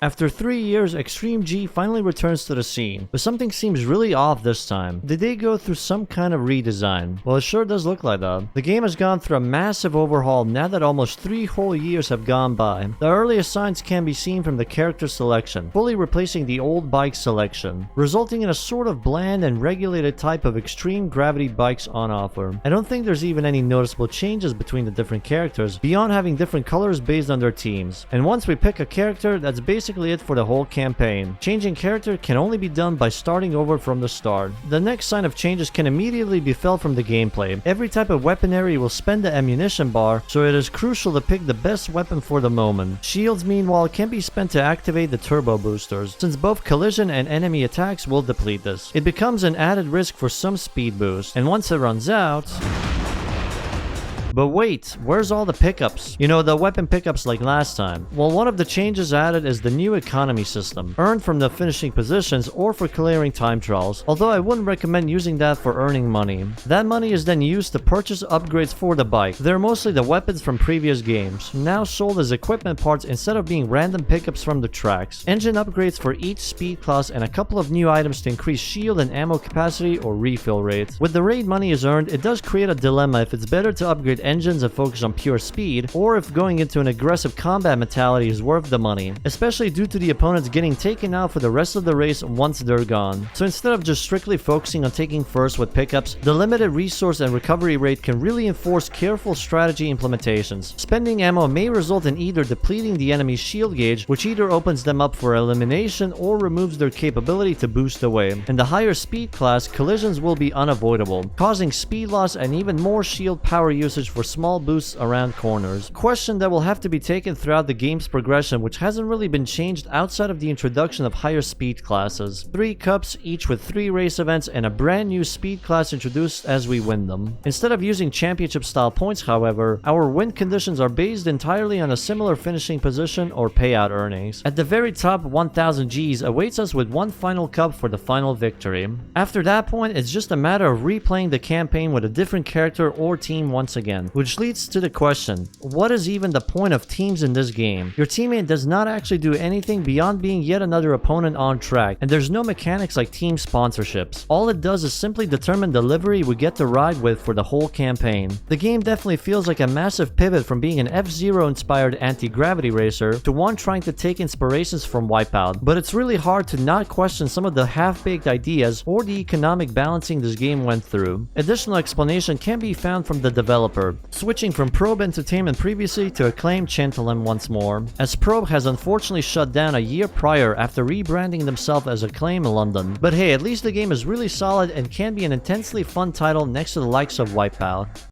After 3 years, Extreme G finally returns to the scene, but something seems really off this time. Did they go through some kind of redesign? Well, it sure does look like that. The game has gone through a massive overhaul now that almost 3 whole years have gone by. The earliest signs can be seen from the character selection, fully replacing the old bike selection, resulting in a sort of bland and regulated type of extreme gravity bikes on offer. I don't think there's even any noticeable changes between the different characters, beyond having different colors based on their teams. And once we pick a character, that's basically it for the whole campaign. Changing character can only be done by starting over from the start. The next sign of changes can immediately be felt from the gameplay. Every type of weaponry will spend the ammunition bar, so it is crucial to pick the best weapon for the moment. Shields, meanwhile, can be spent to activate the turbo boosters, since both collision and enemy attacks will deplete this. It becomes an added risk for some speed boost, and once it runs out... But wait, where's all the pickups? You know, the weapon pickups like last time. Well, one of the changes added is the new economy system, earned from the finishing positions or for clearing time trials, although I wouldn't recommend using that for earning money. That money is then used to purchase upgrades for the bike. They're mostly the weapons from previous games, now sold as equipment parts instead of being random pickups from the tracks. Engine upgrades for each speed class and a couple of new items to increase shield and ammo capacity or refill rate. With the raid money is earned, it does create a dilemma if it's better to upgrade engines and focus on pure speed, or if going into an aggressive combat mentality is worth the money, especially due to the opponents getting taken out for the rest of the race once they're gone. So instead of just strictly focusing on taking first with pickups, the limited resource and recovery rate can really enforce careful strategy implementations. Spending ammo may result in either depleting the enemy's shield gauge, which either opens them up for elimination or removes their capability to boost away. In the higher speed class, collisions will be unavoidable, causing speed loss and even more shield power usage for small boosts around corners. Question that will have to be taken throughout the game's progression, which hasn't really been changed outside of the introduction of higher speed classes. 3 cups, each with 3 race events and a brand new speed class introduced as we win them. Instead of using championship style points, however, our win conditions are based entirely on a similar finishing position or payout earnings. At the very top, 1000 Gs awaits us with one final cup for the final victory. After that point, it's just a matter of replaying the campaign with a different character or team once again, which leads to the question, what is even the point of teams in this game? Your teammate does not actually do anything beyond being yet another opponent on track, and there's no mechanics like team sponsorships. All it does is simply determine the livery we get to ride with for the whole campaign. The game definitely feels like a massive pivot from being an F-Zero inspired anti-gravity racer to one trying to take inspirations from Wipeout, but it's really hard to not question some of the half-baked ideas or the economic balancing this game went through. Additional explanation can be found from the developer, switching from Probe Entertainment previously to Acclaim Chantilly once more, as Probe has unfortunately shut down a year prior after rebranding themselves as Acclaim in London. But hey, at least the game is really solid and can be an intensely fun title next to the likes of Wipeout.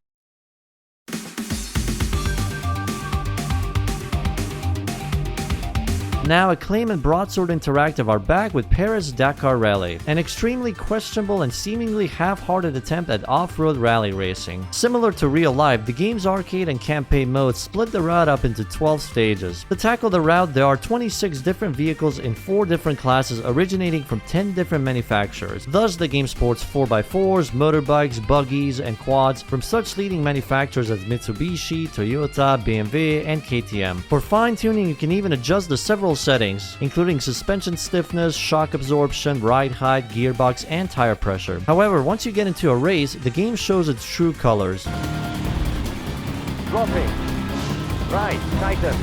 Now, Acclaim and Broadsword Interactive are back with Paris Dakar Rally, an extremely questionable and seemingly half-hearted attempt at off-road rally racing. Similar to real life, the game's arcade and campaign modes split the route up into 12 stages. To tackle the route, there are 26 different vehicles in 4 different classes originating from 10 different manufacturers. Thus, the game sports 4x4s, motorbikes, buggies, and quads from such leading manufacturers as Mitsubishi, Toyota, BMW, and KTM. For fine-tuning, you can even adjust the several settings, including suspension stiffness, shock absorption, ride height, gearbox, and tire pressure. However, once you get into a race, the game shows its true colors. Dropping. Right, tighten.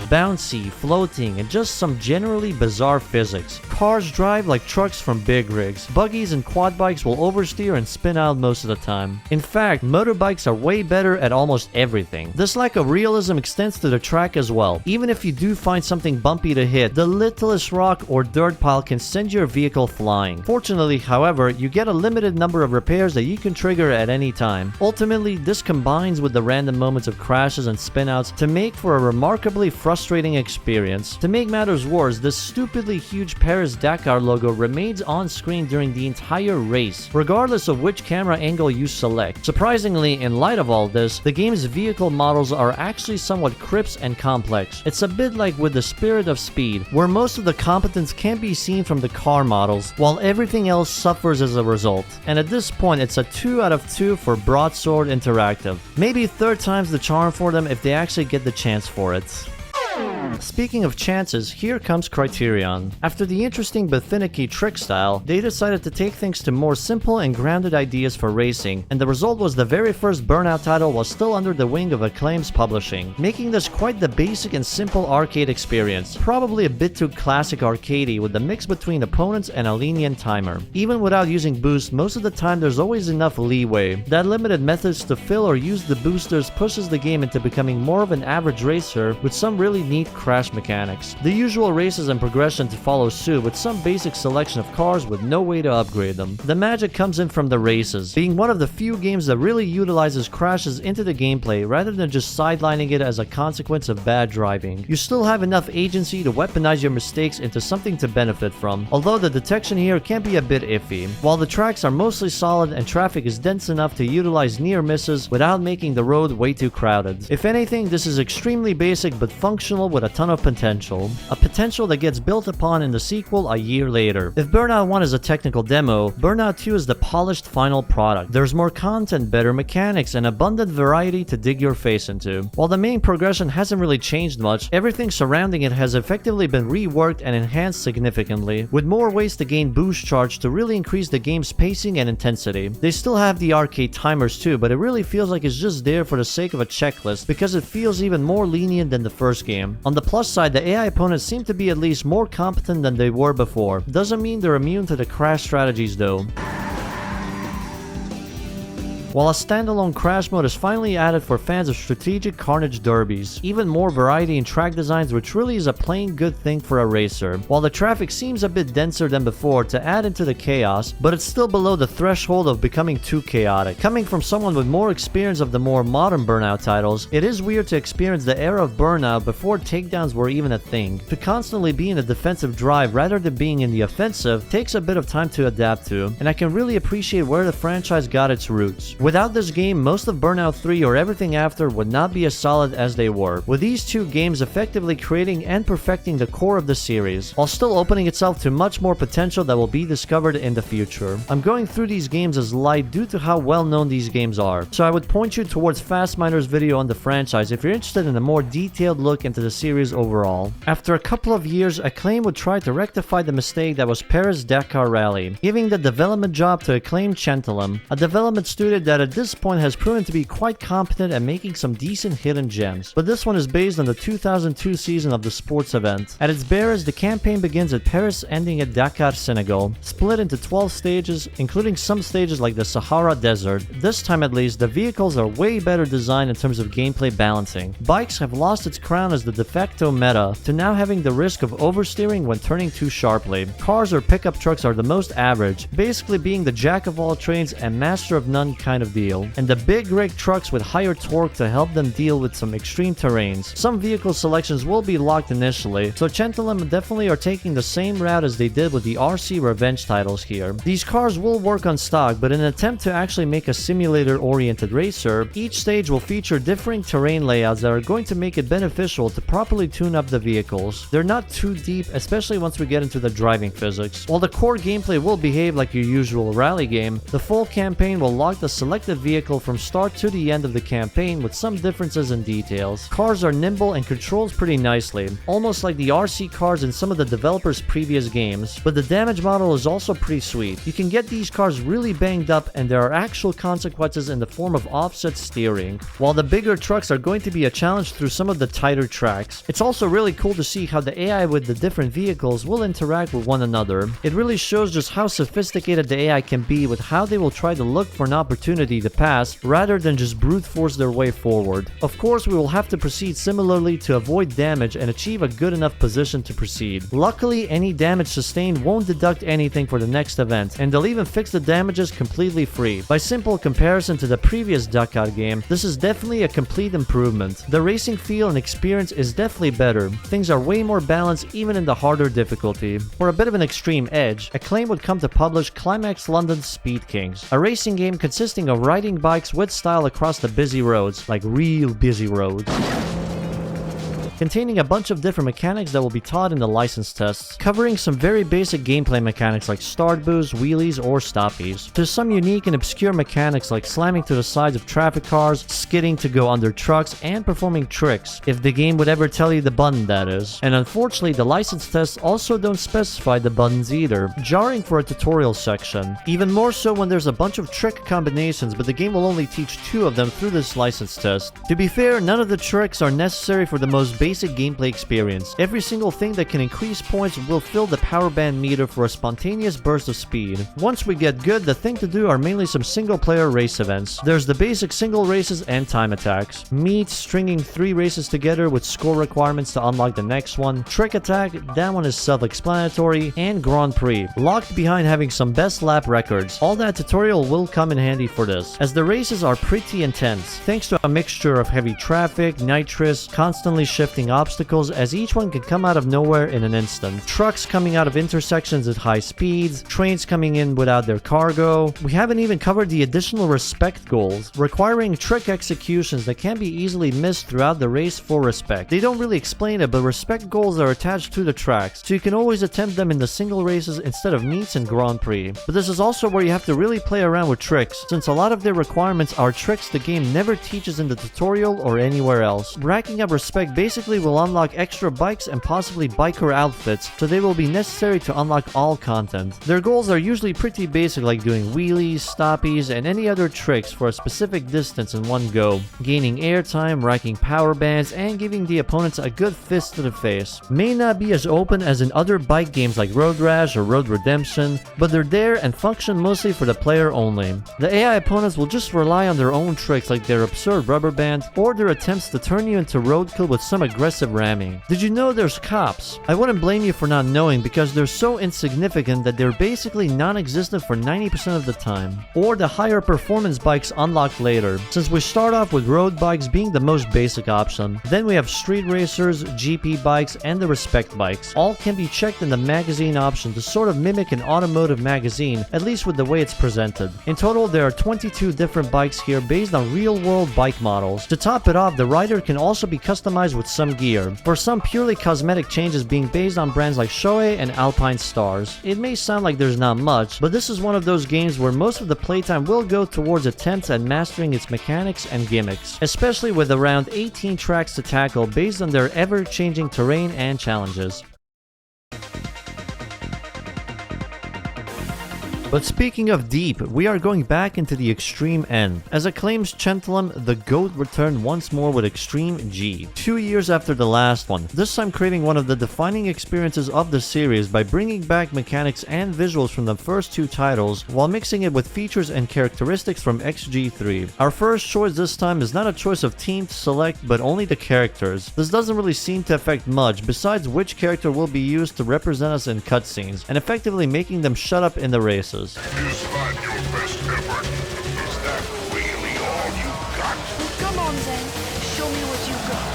Bouncy, floating, and just some generally bizarre physics. Cars drive like trucks from big rigs. Buggies and quad bikes will oversteer and spin out most of the time. In fact, motorbikes are way better at almost everything. This lack of realism extends to the track as well. Even if you do find something bumpy to hit, the littlest rock or dirt pile can send your vehicle flying. Fortunately, however, you get a limited number of repairs that you can trigger at any time. Ultimately, this combines with the random moments of crashes and spinouts to make for a remarkably frustrating experience. To make matters worse, this stupidly huge Paris Dakar logo remains on screen during the entire race, regardless of which camera angle you select. Surprisingly, in light of all this, the game's vehicle models are actually somewhat crisp and complex. It's a bit like with the Spirit of Speed, where most of the competence can be seen from the car models, while everything else suffers as a result. And at this point, it's a 2 out of 2 for Broadsword Interactive. Maybe third time's the charm for them if they actually get the chance for it. Speaking of chances, here comes Criterion. After the interesting but finicky Trickstyle, they decided to take things to more simple and grounded ideas for racing, and the result was the very first Burnout title was still under the wing of Acclaim's publishing, making this quite the basic and simple arcade experience, probably a bit too classic arcadey with the mix between opponents and a lenient timer. Even without using boost, most of the time there's always enough leeway. That limited methods to fill or use the boosters pushes the game into becoming more of an average racer with some really neat crash mechanics. The usual races and progression to follow suit with some basic selection of cars with no way to upgrade them. The magic comes in from the races, being one of the few games that really utilizes crashes into the gameplay rather than just sidelining it as a consequence of bad driving. You still have enough agency to weaponize your mistakes into something to benefit from, although the detection here can be a bit iffy. While the tracks are mostly solid and traffic is dense enough to utilize near misses without making the road way too crowded. If anything, this is extremely basic but functional with a ton of potential. A potential that gets built upon in the sequel a year later. If Burnout 1 is a technical demo, Burnout 2 is the polished final product. There's more content, better mechanics, and abundant variety to dig your face into. While the main progression hasn't really changed much, everything surrounding it has effectively been reworked and enhanced significantly, with more ways to gain boost charge to really increase the game's pacing and intensity. They still have the arcade timers too, but it really feels like it's just there for the sake of a checklist because it feels even more lenient than the first game. On the plus side, the AI opponents seem to be at least more competent than they were before. Doesn't mean they're immune to the crash strategies though. while a standalone crash mode is finally added for fans of strategic carnage derbies. Even more variety in track designs, which really is a plain good thing for a racer. While the traffic seems a bit denser than before to add into the chaos, but it's still below the threshold of becoming too chaotic. Coming from someone with more experience of the more modern Burnout titles, it is weird to experience the era of Burnout before takedowns were even a thing. To constantly be in a defensive drive rather than being in the offensive takes a bit of time to adapt to, and I can really appreciate where the franchise got its roots. Without this game, most of Burnout 3 or everything after would not be as solid as they were, with these two games effectively creating and perfecting the core of the series, while still opening itself to much more potential that will be discovered in the future. I'm going through these games as light due to how well known these games are, so I would point you towards Fastminder's video on the franchise if you're interested in a more detailed look into the series overall. After a couple of years, Acclaim would try to rectify the mistake that was Paris Dakar Rally, giving the development job to Acclaim Chantilum, a development studio that at this point has proven to be quite competent at making some decent hidden gems. But this one is based on the 2002 season of the sports event. At its barest, the campaign begins at Paris, ending at Dakar, Senegal, split into 12 stages, including some stages like the Sahara Desert. This time at least, the vehicles are way better designed in terms of gameplay balancing. Bikes have lost its crown as the de facto meta, to now having the risk of oversteering when turning too sharply. Cars or pickup trucks are the most average, basically being the jack of all trades and master of none kind of deal, and the big rig trucks with higher torque to help them deal with some extreme terrains. Some vehicle selections will be locked initially, so Chantilum definitely are taking the same route as they did with the RC Revenge titles here. These cars will work on stock, but in an attempt to actually make a simulator-oriented racer, each stage will feature differing terrain layouts that are going to make it beneficial to properly tune up the vehicles. They're not too deep, especially once we get into the driving physics. While the core gameplay will behave like your usual rally game, the full campaign will lock the selected vehicle from start to the end of the campaign with some differences in details. Cars are nimble and controls pretty nicely, almost like the RC cars in some of the developers' previous games, but the damage model is also pretty sweet. You can get these cars really banged up and there are actual consequences in the form of offset steering, while the bigger trucks are going to be a challenge through some of the tighter tracks. It's also really cool to see how the AI with the different vehicles will interact with one another. It really shows just how sophisticated the AI can be with how they will try to look for an opportunity to pass rather than just brute force their way forward. Of course, we will have to proceed similarly to avoid damage and achieve a good enough position to proceed. Luckily, any damage sustained won't deduct anything for the next event, and they'll even fix the damages completely free. By simple comparison to the previous Dakar game, this is definitely a complete improvement. The racing feel and experience is definitely better. Things are way more balanced even in the harder difficulty. For a bit of an extreme edge, Acclaim would come to publish Climax London's Speed Kings, a racing game consisting of riding bikes with style across the busy roads, like real busy roads, containing a bunch of different mechanics that will be taught in the license tests, covering some very basic gameplay mechanics like start boost, wheelies, or stoppies, to some unique and obscure mechanics like slamming to the sides of traffic cars, skidding to go under trucks, and performing tricks, if the game would ever tell you the button, that is. And unfortunately, the license tests also don't specify the buttons either, jarring for a tutorial section. Even more so when there's a bunch of trick combinations, but the game will only teach 2 of them through this license test. To be fair, none of the tricks are necessary for the most basic gameplay experience. Every single thing that can increase points will fill the power band meter for a spontaneous burst of speed. Once we get good, the thing to do are mainly some single player race events. There's the basic single races and time attacks. Meet stringing 3 races together with score requirements to unlock the next one. Trick attack, that one is self-explanatory. And Grand Prix, locked behind having some best lap records. All that tutorial will come in handy for this, as the races are pretty intense, thanks to a mixture of heavy traffic, nitrous, constantly shifting obstacles, as each one can come out of nowhere in an instant. Trucks coming out of intersections at high speeds, trains coming in without their cargo. We haven't even covered the additional respect goals, requiring trick executions that can be easily missed throughout the race for respect. They don't really explain it, but respect goals are attached to the tracks, so you can always attempt them in the single races instead of meets and Grand Prix. But this is also where you have to really play around with tricks, since a lot of their requirements are tricks the game never teaches in the tutorial or anywhere else. Racking up respect basically specifically will unlock extra bikes and possibly biker outfits, so they will be necessary to unlock all content. Their goals are usually pretty basic, like doing wheelies, stoppies, and any other tricks for a specific distance in one go, gaining airtime, racking power bands, and giving the opponents a good fist to the face. May not be as open as in other bike games like Road Rash or Road Redemption, but they're there and function mostly for the player only. The AI opponents will just rely on their own tricks like their absurd rubber band or their attempts to turn you into roadkill with some aggressive ramming. Did you know there's cops? I wouldn't blame you for not knowing because they're so insignificant that they're basically non-existent for 90% of the time. Or the higher performance bikes unlocked later, since we start off with road bikes being the most basic option. Then we have street racers, GP bikes, and the respect bikes. All can be checked in the magazine option to sort of mimic an automotive magazine, at least with the way it's presented. In total, there are 22 different bikes here based on real-world bike models. To top it off, the rider can also be customized with some gear, for some purely cosmetic changes being based on brands like Shoei and Alpine Stars. It may sound like there's not much, but this is one of those games where most of the playtime will go towards attempts at mastering its mechanics and gimmicks, especially with around 18 tracks to tackle based on their ever-changing terrain and challenges. But speaking of deep, we are going back into the extreme end. As Acclaim's Gentleman, the GOAT returned once more with Extreme G, 2 years after the last one, this time creating one of the defining experiences of the series by bringing back mechanics and visuals from the first two titles, while mixing it with features and characteristics from XG3. Our first choice this time is not a choice of team to select, but only the characters. This doesn't really seem to affect much, besides which character will be used to represent us in cutscenes, and effectively making them shut up in the races. Is that your best effort? Is that really all you got? Come on then, show me what you got.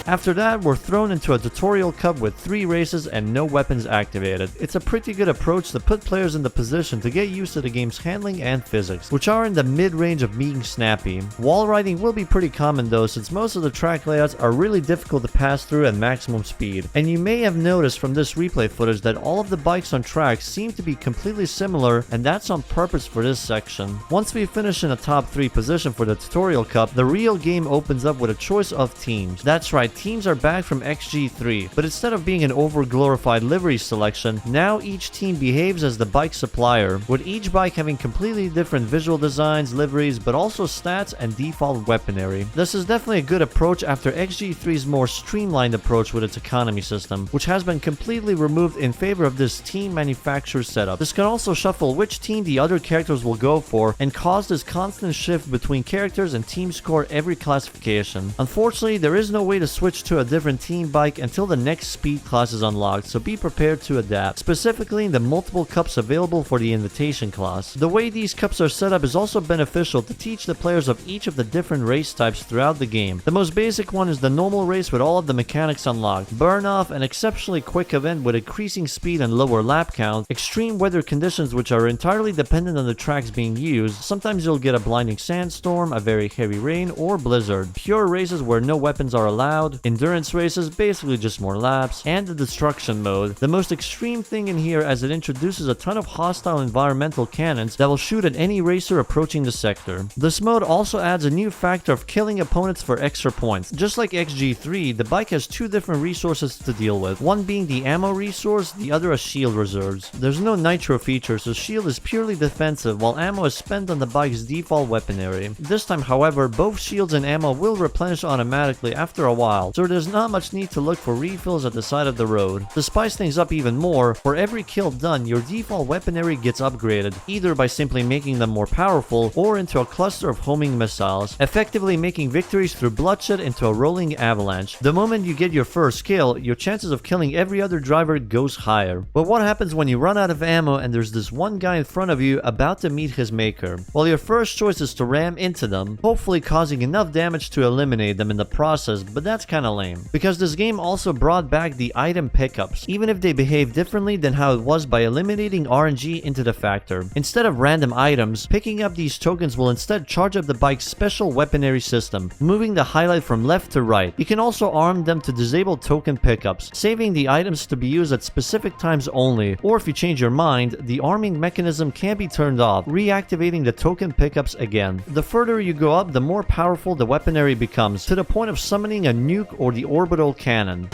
After that, we're thrown into a tutorial cup with 3 races and no weapons activated. It's a pretty good approach to put players in the position to get used to the game's handling and physics, which are in the mid-range of being snappy. Wall riding will be pretty common though, since most of the track layouts are really difficult to pass through at maximum speed. And you may have noticed from this replay footage that all of the bikes on tracks seem to be completely similar, and that's on purpose for this section. Once we finish in a top 3 position for the tutorial cup, the real game opens up with a choice of teams. That's right, teams are back from XG3, but instead of being an over-glorified livery selection, now each team behaves as the bike supplier, with each bike having completely different visual designs, liveries, but also stats and default weaponry. This is definitely a good approach after XG3's more streamlined approach with its economy system, which has been completely removed in favor of this team manufacturer setup. This can also shuffle which team the other characters will go for, and cause this constant shift between characters and team score every classification. Unfortunately, there is no way to switch to a different team bike until the next speed class is unlocked, so be prepared to adapt, specifically in the multiple cups available for the invitation class. The way these cups are set up is also beneficial to teach the players of each of the different race types throughout the game. The most basic one is the normal race with all of the mechanics unlocked, burn off, an exceptionally quick event with increasing speed and lower lap count, extreme weather conditions which are entirely dependent on the tracks being used. Sometimes you'll get a blinding sandstorm, a very heavy rain, or blizzard, pure races where no weapons are allowed, endurance races, basically just more laps, and the destruction mode. The most extreme thing in here, as it introduces a ton of hostile environmental cannons that will shoot at any racer approaching the sector. This mode also adds a new factor of killing opponents for extra points. Just like XG3, the bike has 2 different resources to deal with, one being the ammo resource, the other as shield reserves. There's no nitro feature, so shield is purely defensive, while ammo is spent on the bike's default weaponry. This time, however, both shields and ammo will replenish automatically after a while, so there's not much need to look for refills at the side of the road. To spice things up even more, for every kill done, your default weaponry gets upgraded, either by simply making them more powerful or into a cluster of homing missiles, effectively making victories through bloodshed into a rolling avalanche. The moment you get your first kill, your chances of killing every other driver goes higher. But what happens when you run out of ammo and there's this one guy in front of you about to meet his maker? Well, your first choice is to ram into them, hopefully causing enough damage to eliminate them in the process, but that's kinda lame. Because this game also brought back the item pickups, even if they behave differently than how it was by eliminating RNG into the factor. Instead of random items, picking up these tokens will instead charge up the bike's special weaponry system, moving the highlight from left to right. You can also arm them to disable token pickups, saving the items to be used at specific times only, or if you change your mind, the arming mechanism can be turned off, reactivating the token pickups again. The further you go up, the more powerful the weaponry becomes, to the point of summoning a nuke or the orbital cannon.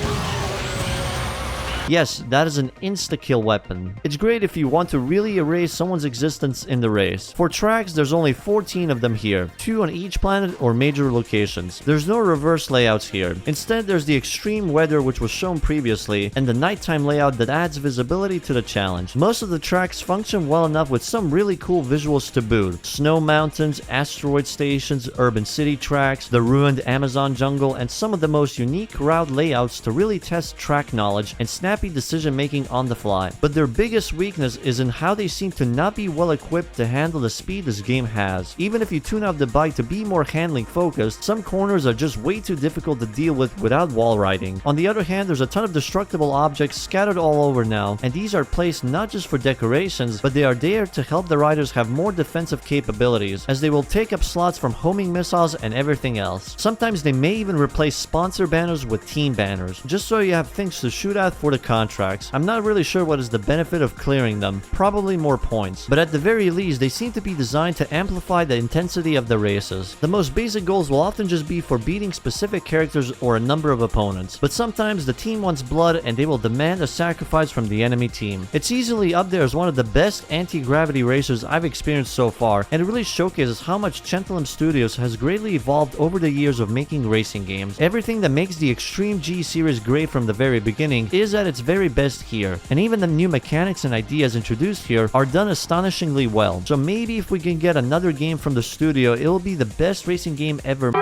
Yes, that is an insta-kill weapon. It's great if you want to really erase someone's existence in the race. For tracks, there's only 14 of them here, 2 on each planet or major locations. There's no reverse layouts here. Instead, there's the extreme weather which was shown previously, and the nighttime layout that adds visibility to the challenge. Most of the tracks function well enough with some really cool visuals to boot. Snow mountains, asteroid stations, urban city tracks, the ruined Amazon jungle, and some of the most unique route layouts to really test track knowledge and snappy decision making on the fly. But their biggest weakness is in how they seem to not be well equipped to handle the speed this game has. Even if you tune up the bike to be more handling focused, some corners are just way too difficult to deal with without wall riding. On the other hand, there's a ton of destructible objects scattered all over now, and these are placed not just for decorations, but they are there to help the riders have more defensive capabilities, as they will take up slots from homing missiles and everything else. Sometimes they may even replace sponsor banners with team banners, just so you have things to shoot at for the contracts. I'm not really sure what is the benefit of clearing them, probably more points, but at the very least they seem to be designed to amplify the intensity of the races. The most basic goals will often just be for beating specific characters or a number of opponents, but sometimes the team wants blood and they will demand a sacrifice from the enemy team. It's easily up there as one of the best anti-gravity racers I've experienced so far, and it really showcases how much Acclaim Studios has greatly evolved over the years of making racing games. Everything that makes the Extreme G series great from the very beginning is at its very best here, and even the new mechanics and ideas introduced here are done astonishingly well. So maybe if we can get another game from the studio, it will be the best racing game ever.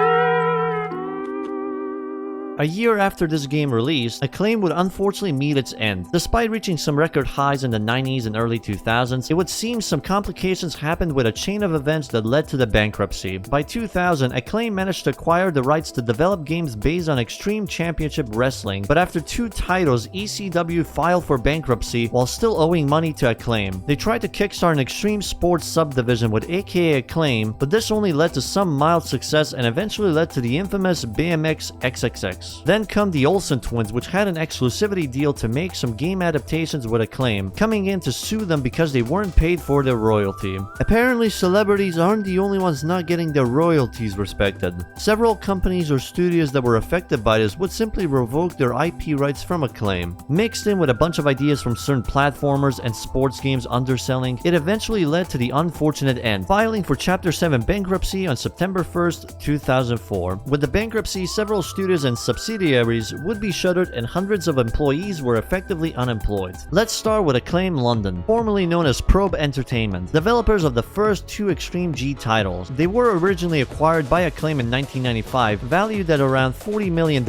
A year after this game released, Acclaim would unfortunately meet its end. Despite reaching some record highs in the 90s and early 2000s, it would seem some complications happened with a chain of events that led to the bankruptcy. By 2000, Acclaim managed to acquire the rights to develop games based on Extreme Championship Wrestling, but after 2 titles, ECW filed for bankruptcy while still owing money to Acclaim. They tried to kickstart an Extreme Sports subdivision with aka Acclaim, but this only led to some mild success and eventually led to the infamous BMX XXX. Then come the Olsen twins, which had an exclusivity deal to make some game adaptations with Acclaim, coming in to sue them because they weren't paid for their royalty. Apparently, celebrities aren't the only ones not getting their royalties respected. Several companies or studios that were affected by this would simply revoke their IP rights from Acclaim. Mixed in with a bunch of ideas from certain platformers and sports games underselling, it eventually led to the unfortunate end, filing for Chapter 7 bankruptcy on September 1st, 2004. With the bankruptcy, several studios and subsidiaries would be shuttered and hundreds of employees were effectively unemployed. Let's start with Acclaim London, formerly known as Probe Entertainment, developers of the first 2 Extreme G titles. They were originally acquired by Acclaim in 1995, valued at around $40 million.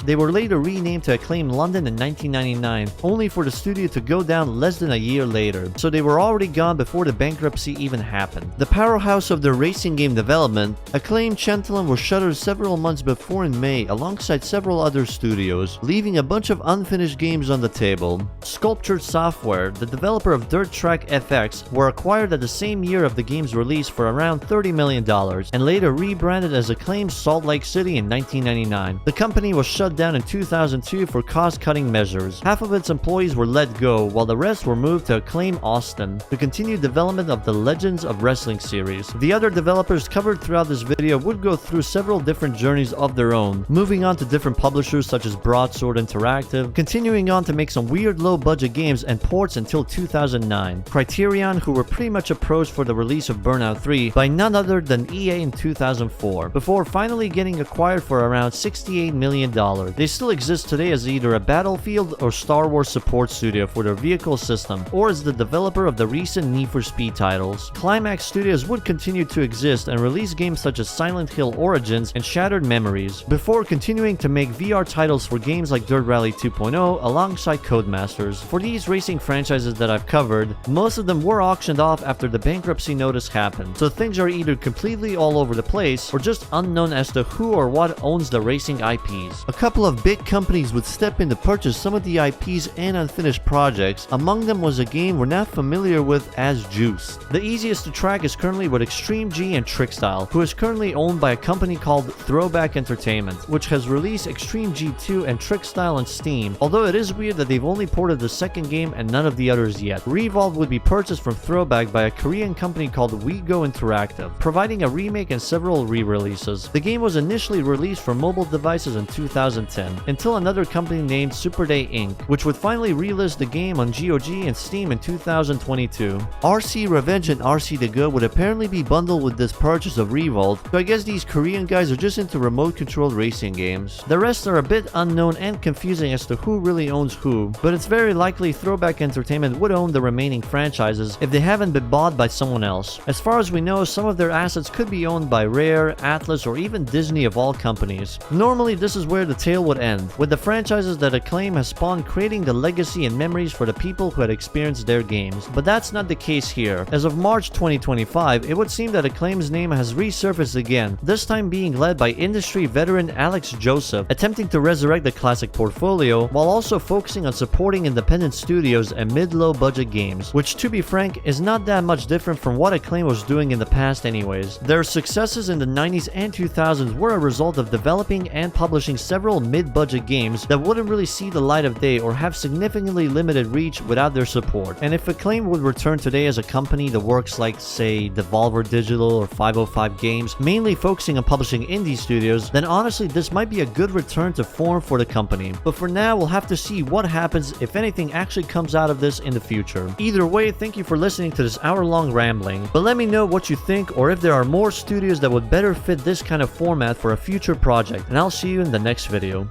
They were later renamed to Acclaim London in 1999, only for the studio to go down less than a year later, so they were already gone before the bankruptcy even happened. The powerhouse of their racing game development, Acclaim Cheltenham was shuttered several months before in May alongside several other studios, leaving a bunch of unfinished games on the table. Sculptured Software, the developer of Dirt Track FX, were acquired at the same year of the game's release for around $30 million, and later rebranded as Acclaim Salt Lake City in 1999. The company was shut down in 2002 for cost-cutting measures. Half of its employees were let go, while the rest were moved to Acclaim Austin to continue development of the Legends of Wrestling series. The other developers covered throughout this video would go through several different journeys of their own, moving on to different publishers such as Broadsword Interactive, continuing on to make some weird low-budget games and ports until 2009. Criterion, who were pretty much approached for the release of Burnout 3 by none other than EA in 2004, before finally getting acquired for around $68 million. They still exist today as either a Battlefield or Star Wars support studio for their vehicle system, or as the developer of the recent Need for Speed titles. Climax Studios would continue to exist and release games such as Silent Hill Origins and Shattered Memories, before continuing to to make VR titles for games like Dirt Rally 2.0 alongside Codemasters. For these racing franchises that I've covered, most of them were auctioned off after the bankruptcy notice happened, so things are either completely all over the place or just unknown as to who or what owns the racing IPs. A couple of big companies would step in to purchase some of the IPs and unfinished projects. Among them was a game we're not familiar with as Juice. The easiest to track is currently with Extreme G and Trickstyle, who is currently owned by a company called Throwback Entertainment, which has released Extreme G2 and Trickstyle on Steam, although it is weird that they've only ported the second game and none of the others yet. Revolve would be purchased from Throwback by a Korean company called WeGo Interactive, providing a remake and several re-releases. The game was initially released for mobile devices in 2010, until another company named Superday Inc., which would finally relist the game on GOG and Steam in 2022. RC Revenge and RC The Go would apparently be bundled with this purchase of Revolve, so I guess these Korean guys are just into remote-controlled racing games. The rest are a bit unknown and confusing as to who really owns who, but it's very likely Throwback Entertainment would own the remaining franchises if they haven't been bought by someone else. As far as we know, some of their assets could be owned by Rare, Atlas, or even Disney of all companies. Normally, this is where the tale would end, with the franchises that Acclaim has spawned creating the legacy and memories for the people who had experienced their games. But that's not the case here. As of March 2025, it would seem that Acclaim's name has resurfaced again, this time being led by industry veteran Alex Joseph, attempting to resurrect the classic portfolio while also focusing on supporting independent studios and mid-low budget games, which to be frank is not that much different from what Acclaim was doing in the past anyways. Their successes in the 90s and 2000s were a result of developing and publishing several mid-budget games that wouldn't really see the light of day or have significantly limited reach without their support. And if Acclaim would return today as a company that works like, say, Devolver Digital or 505 Games, mainly focusing on publishing indie studios, then honestly this might be a good return to form for the company. But for now, we'll have to see what happens if anything actually comes out of this in the future. Either way, thank you for listening to this hour-long rambling, but let me know what you think or if there are more studios that would better fit this kind of format for a future project, and I'll see you in the next video.